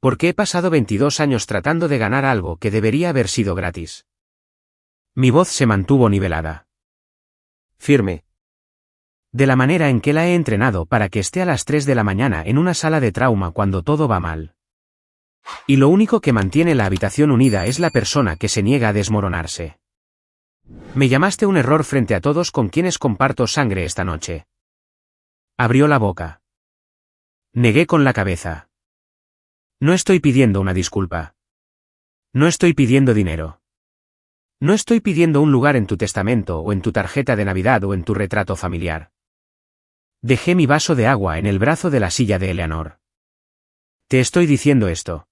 Porque he pasado 22 años tratando de ganar algo que debería haber sido gratis. Mi voz se mantuvo nivelada. Firme. De la manera en que la he entrenado para que esté a las 3 de la mañana en una sala de trauma cuando todo va mal. Y lo único que mantiene la habitación unida es la persona que se niega a desmoronarse. Me llamaste un error frente a todos con quienes comparto sangre esta noche. Abrió la boca. Negué con la cabeza. No estoy pidiendo una disculpa. No estoy pidiendo dinero. No estoy pidiendo un lugar en tu testamento o en tu tarjeta de Navidad o en tu retrato familiar. Dejé mi vaso de agua en el brazo de la silla de Eleanor. Te estoy diciendo esto.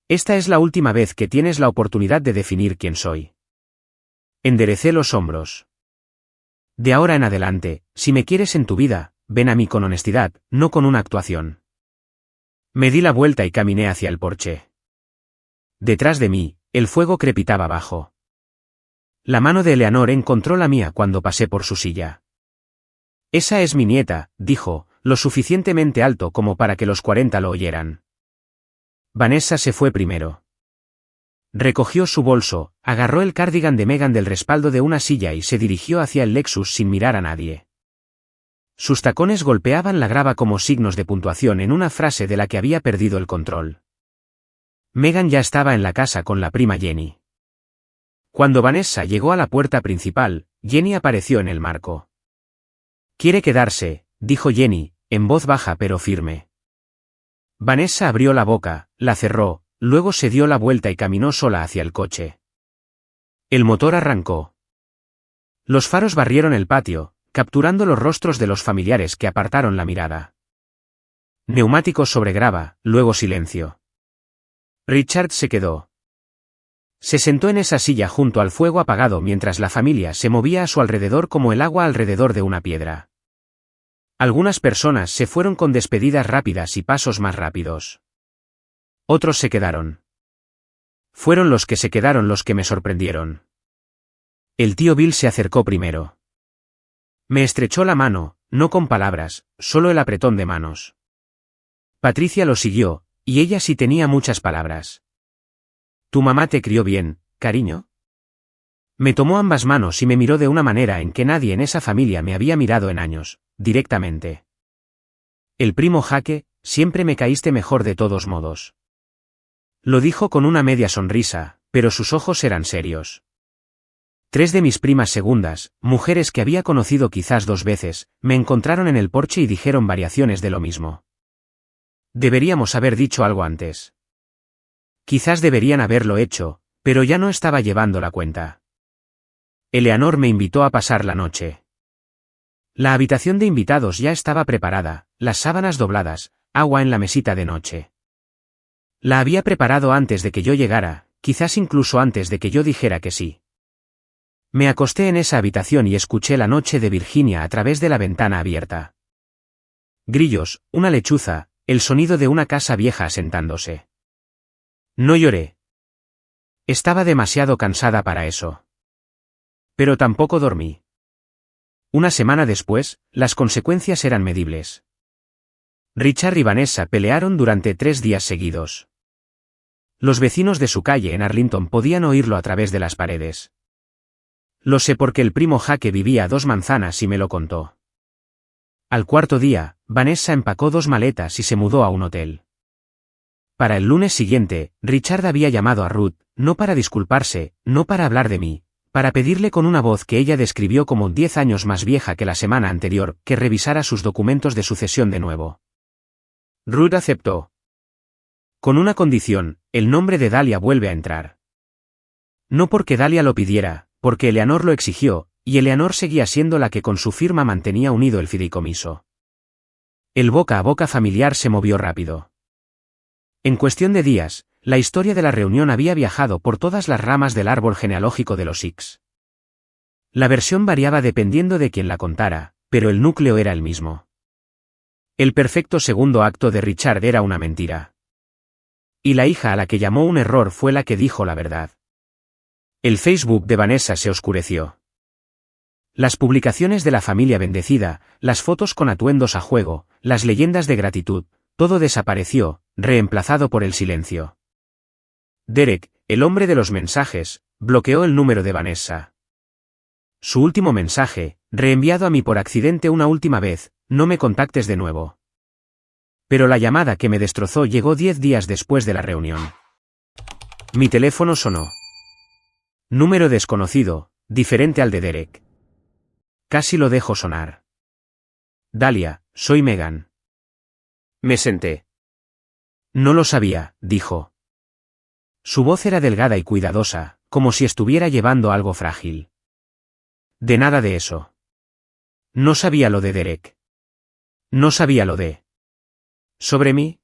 Esta es la última vez que tienes la oportunidad de definir quién soy. Enderecé los hombros. De ahora en adelante, si me quieres en tu vida, ven a mí con honestidad, no con una actuación. Me di la vuelta y caminé hacia el porche. Detrás de mí, el fuego crepitaba abajo. La mano de Eleanor encontró la mía cuando pasé por su silla. Esa es mi nieta, dijo, lo suficientemente alto como para que los 40 lo oyeran. Vanessa se fue primero. Recogió su bolso, agarró el cardigan de Megan del respaldo de una silla y se dirigió hacia el Lexus sin mirar a nadie. Sus tacones golpeaban la grava como signos de puntuación en una frase de la que había perdido el control. Megan ya estaba en la casa con la prima Jenny. Cuando Vanessa llegó a la puerta principal, Jenny apareció en el marco. «Quiere quedarse», dijo Jenny, en voz baja pero firme. Vanessa abrió la boca, la cerró, luego se dio la vuelta y caminó sola hacia el coche. El motor arrancó. Los faros barrieron el patio, capturando los rostros de los familiares que apartaron la mirada. Neumáticos sobre grava, luego silencio. Richard se quedó. Se sentó en esa silla junto al fuego apagado mientras la familia se movía a su alrededor como el agua alrededor de una piedra. Algunas personas se fueron con despedidas rápidas y pasos más rápidos. Otros se quedaron. Fueron los que se quedaron los que me sorprendieron. El tío Bill se acercó primero. Me estrechó la mano, no con palabras, solo el apretón de manos. Patricia lo siguió, y ella sí tenía muchas palabras. ¿Tu mamá te crió bien, cariño? Me tomó ambas manos y me miró de una manera en que nadie en esa familia me había mirado en años, directamente. El primo Jaque, siempre me caíste mejor de todos modos. Lo dijo con una media sonrisa, pero sus ojos eran serios. 3 de mis primas segundas, mujeres que había conocido quizás 2 veces, me encontraron en el porche y dijeron variaciones de lo mismo. Deberíamos haber dicho algo antes. Quizás deberían haberlo hecho, pero ya no estaba llevando la cuenta. Eleanor me invitó a pasar la noche. La habitación de invitados ya estaba preparada, las sábanas dobladas, agua en la mesita de noche. La había preparado antes de que yo llegara, quizás incluso antes de que yo dijera que sí. Me acosté en esa habitación y escuché la noche de Virginia a través de la ventana abierta. Grillos, una lechuza, el sonido de una casa vieja asentándose. No lloré. Estaba demasiado cansada para eso. Pero tampoco dormí. Una semana después, las consecuencias eran medibles. Richard y Vanessa pelearon durante 3 días seguidos. Los vecinos de su calle en Arlington podían oírlo a través de las paredes. Lo sé porque el primo Jaque vivía a 2 manzanas y me lo contó. Al 4.º día, Vanessa empacó 2 maletas y se mudó a un hotel. Para el lunes siguiente, Richard había llamado a Ruth, no para disculparse, no para hablar de mí, para pedirle con una voz que ella describió como 10 años más vieja que la semana anterior, que revisara sus documentos de sucesión de nuevo. Ruth aceptó. Con una condición, el nombre de Dahlia vuelve a entrar. No porque Dahlia lo pidiera, porque Eleanor lo exigió, y Eleanor seguía siendo la que con su firma mantenía unido el fideicomiso. El boca a boca familiar se movió rápido. En cuestión de días, la historia de la reunión había viajado por todas las ramas del árbol genealógico de los Hicks. La versión variaba dependiendo de quien la contara, pero el núcleo era el mismo. El perfecto segundo acto de Richard era una mentira. Y la hija a la que llamó un error fue la que dijo la verdad. El Facebook de Vanessa se oscureció. Las publicaciones de la familia bendecida, las fotos con atuendos a juego, las leyendas de gratitud, todo desapareció, reemplazado por el silencio. Derek, el hombre de los mensajes, bloqueó el número de Vanessa. Su último mensaje, reenviado a mí por accidente una última vez: no me contactes de nuevo. Pero la llamada que me destrozó llegó 10 días después de la reunión. Mi teléfono sonó. Número desconocido, diferente al de Derek. Casi lo dejo sonar. Dahlia, soy Megan. Me senté. No lo sabía, dijo. Su voz era delgada y cuidadosa, como si estuviera llevando algo frágil. De nada de eso. No sabía lo de Derek. No sabía lo de... ¿Sobre mí?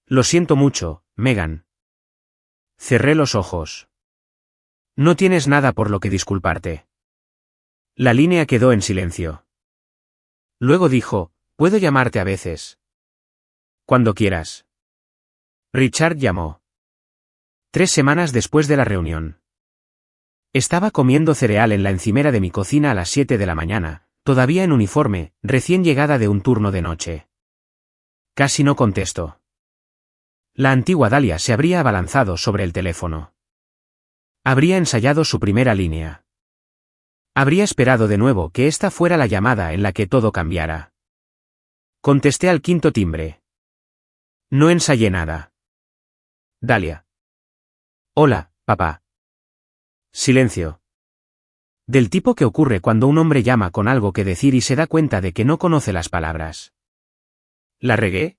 Lo siento mucho, Megan. Cerré los ojos. No tienes nada por lo que disculparte. La línea quedó en silencio. Luego dijo: puedo llamarte a veces. Cuando quieras. Richard llamó. 3 semanas después de la reunión. Estaba comiendo cereal en la encimera de mi cocina a las 7 de la mañana, todavía en uniforme, recién llegada de un turno de noche. Casi no contestó. La antigua Dahlia se habría abalanzado sobre el teléfono. Habría ensayado su primera línea. Habría esperado de nuevo que esta fuera la llamada en la que todo cambiara. Contesté al 5.º timbre. No ensayé nada. Dahlia. Hola, papá. Silencio. Del tipo que ocurre cuando un hombre llama con algo que decir y se da cuenta de que no conoce las palabras. ¿La regué?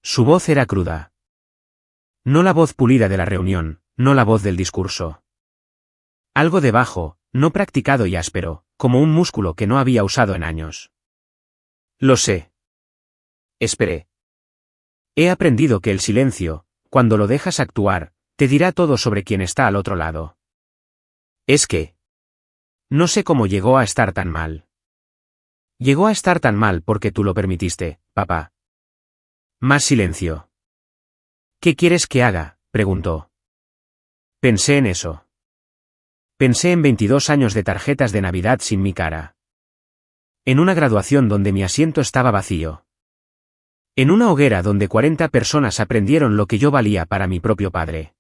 Su voz era cruda. No la voz pulida de la reunión, no la voz del discurso. Algo de bajo, no practicado y áspero, como un músculo que no había usado en años. Lo sé. Esperé. He aprendido que el silencio, cuando lo dejas actuar, te dirá todo sobre quien está al otro lado. Es que... no sé cómo llegó a estar tan mal. Llegó a estar tan mal porque tú lo permitiste, papá. Más silencio. ¿Qué quieres que haga?, preguntó. Pensé en eso. Pensé en 22 años de tarjetas de Navidad sin mi cara. En una graduación donde mi asiento estaba vacío. En una hoguera donde 40 personas aprendieron lo que yo valía para mi propio padre.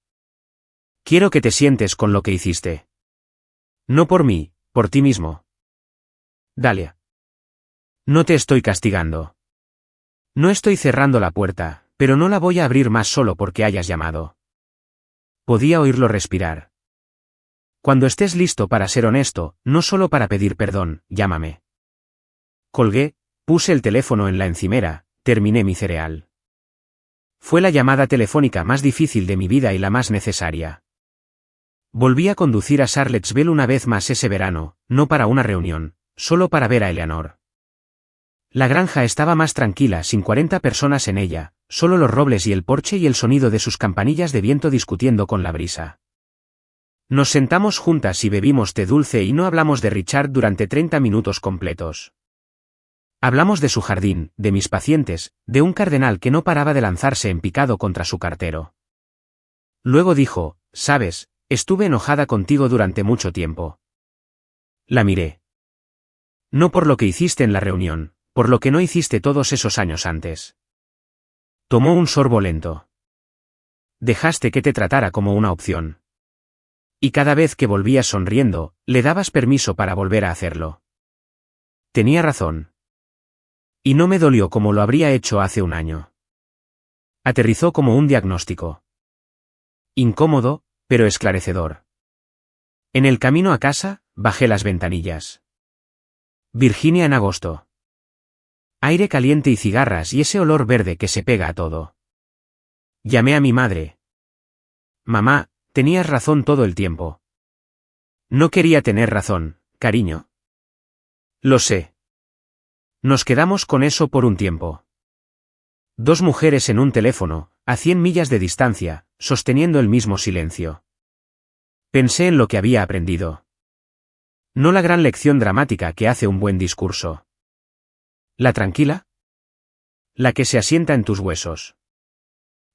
Quiero que te sientes con lo que hiciste. No por mí, por ti mismo. Dahlia. No te estoy castigando. No estoy cerrando la puerta, pero no la voy a abrir más solo porque hayas llamado. Podía oírlo respirar. Cuando estés listo para ser honesto, no solo para pedir perdón, llámame. Colgué, puse el teléfono en la encimera, terminé mi cereal. Fue la llamada telefónica más difícil de mi vida y la más necesaria. Volví a conducir a Charlottesville una vez más ese verano, no para una reunión, solo para ver a Eleanor. La granja estaba más tranquila sin 40 personas en ella, solo los robles y el porche y el sonido de sus campanillas de viento discutiendo con la brisa. Nos sentamos juntas y bebimos té dulce y no hablamos de Richard durante 30 minutos completos. Hablamos de su jardín, de mis pacientes, de un cardenal que no paraba de lanzarse en picado contra su cartero. Luego dijo: sabes, estuve enojada contigo durante mucho tiempo. La miré. No por lo que hiciste en la reunión, por lo que no hiciste todos esos años antes. Tomó un sorbo lento. Dejaste que te tratara como una opción. Y cada vez que volvías sonriendo, le dabas permiso para volver a hacerlo. Tenía razón. Y no me dolió como lo habría hecho hace un año. Aterrizó como un diagnóstico. Incómodo, pero esclarecedor. En el camino a casa, bajé las ventanillas. Virginia en agosto. Aire caliente y cigarras y ese olor verde que se pega a todo. Llamé a mi madre. Mamá, tenías razón todo el tiempo. No quería tener razón, cariño. Lo sé. Nos quedamos con eso por un tiempo. 2 mujeres en un teléfono, a 100 millas de distancia, sosteniendo el mismo silencio. Pensé en lo que había aprendido. No la gran lección dramática que hace un buen discurso. ¿La tranquila? La que se asienta en tus huesos.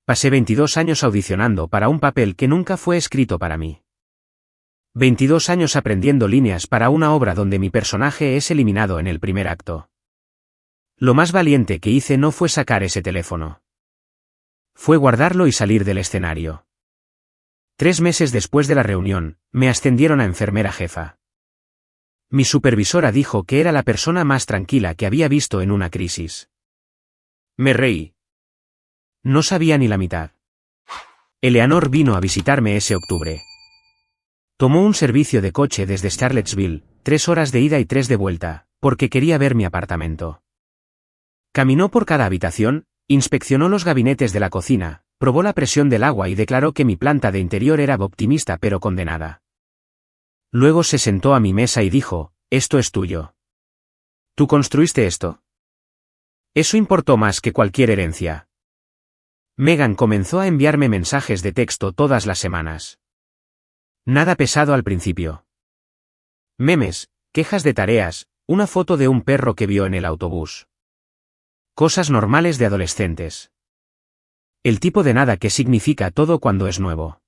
Pasé 22 años audicionando para un papel que nunca fue escrito para mí. 22 años aprendiendo líneas para una obra donde mi personaje es eliminado en el primer acto. Lo más valiente que hice no fue sacar ese teléfono. Fue guardarlo y salir del escenario. 3 meses después de la reunión, me ascendieron a enfermera jefa. Mi supervisora dijo que era la persona más tranquila que había visto en una crisis. Me reí. No sabía ni la mitad. Eleanor vino a visitarme ese octubre. Tomó un servicio de coche desde Charlottesville, 3 horas de ida y 3 de vuelta, porque quería ver mi apartamento. Caminó por cada habitación, inspeccionó los gabinetes de la cocina, probó la presión del agua y declaró que mi planta de interior era optimista pero condenada. Luego se sentó a mi mesa y dijo, esto es tuyo. ¿Tú construiste esto? Eso importó más que cualquier herencia. Megan comenzó a enviarme mensajes de texto todas las semanas. Nada pesado al principio. Memes, quejas de tareas, una foto de un perro que vio en el autobús. Cosas normales de adolescentes. El tipo de nada que significa todo cuando es nuevo.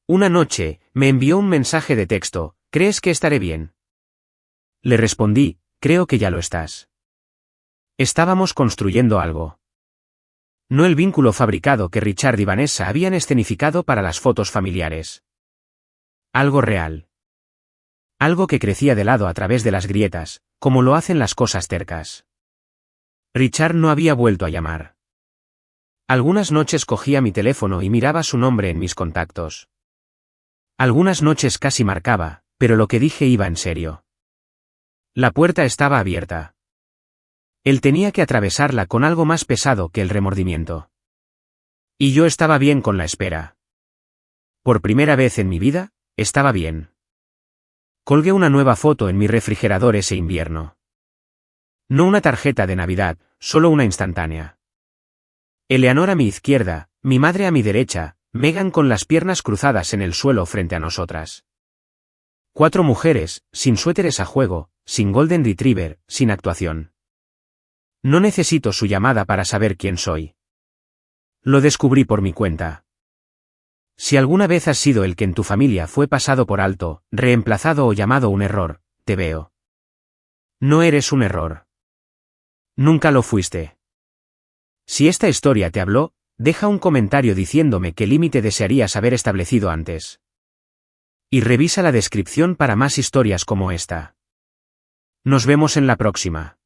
Una noche, me envió un mensaje de texto, ¿crees que estaré bien? Le respondí, creo que ya lo estás. Estábamos construyendo algo. No el vínculo fabricado que Richard y Vanessa habían escenificado para las fotos familiares. Algo real. Algo que crecía de lado a través de las grietas, como lo hacen las cosas tercas. Richard no había vuelto a llamar. Algunas noches cogía mi teléfono y miraba su nombre en mis contactos. Algunas noches casi marcaba, pero lo que dije iba en serio. La puerta estaba abierta. Él tenía que atravesarla con algo más pesado que el remordimiento. Y yo estaba bien con la espera. Por primera vez en mi vida, estaba bien. Colgué una nueva foto en mi refrigerador ese invierno. No una tarjeta de Navidad, solo una instantánea. Eleanor a mi izquierda, mi madre a mi derecha, Megan con las piernas cruzadas en el suelo frente a nosotras. 4 mujeres, sin suéteres a juego, sin Golden Retriever, sin actuación. No necesito su llamada para saber quién soy. Lo descubrí por mi cuenta. Si alguna vez has sido el que en tu familia fue pasado por alto, reemplazado o llamado un error, te veo. No eres un error. Nunca lo fuiste. Si esta historia te habló, deja un comentario diciéndome qué límite desearías haber establecido antes. Y revisa la descripción para más historias como esta. Nos vemos en la próxima.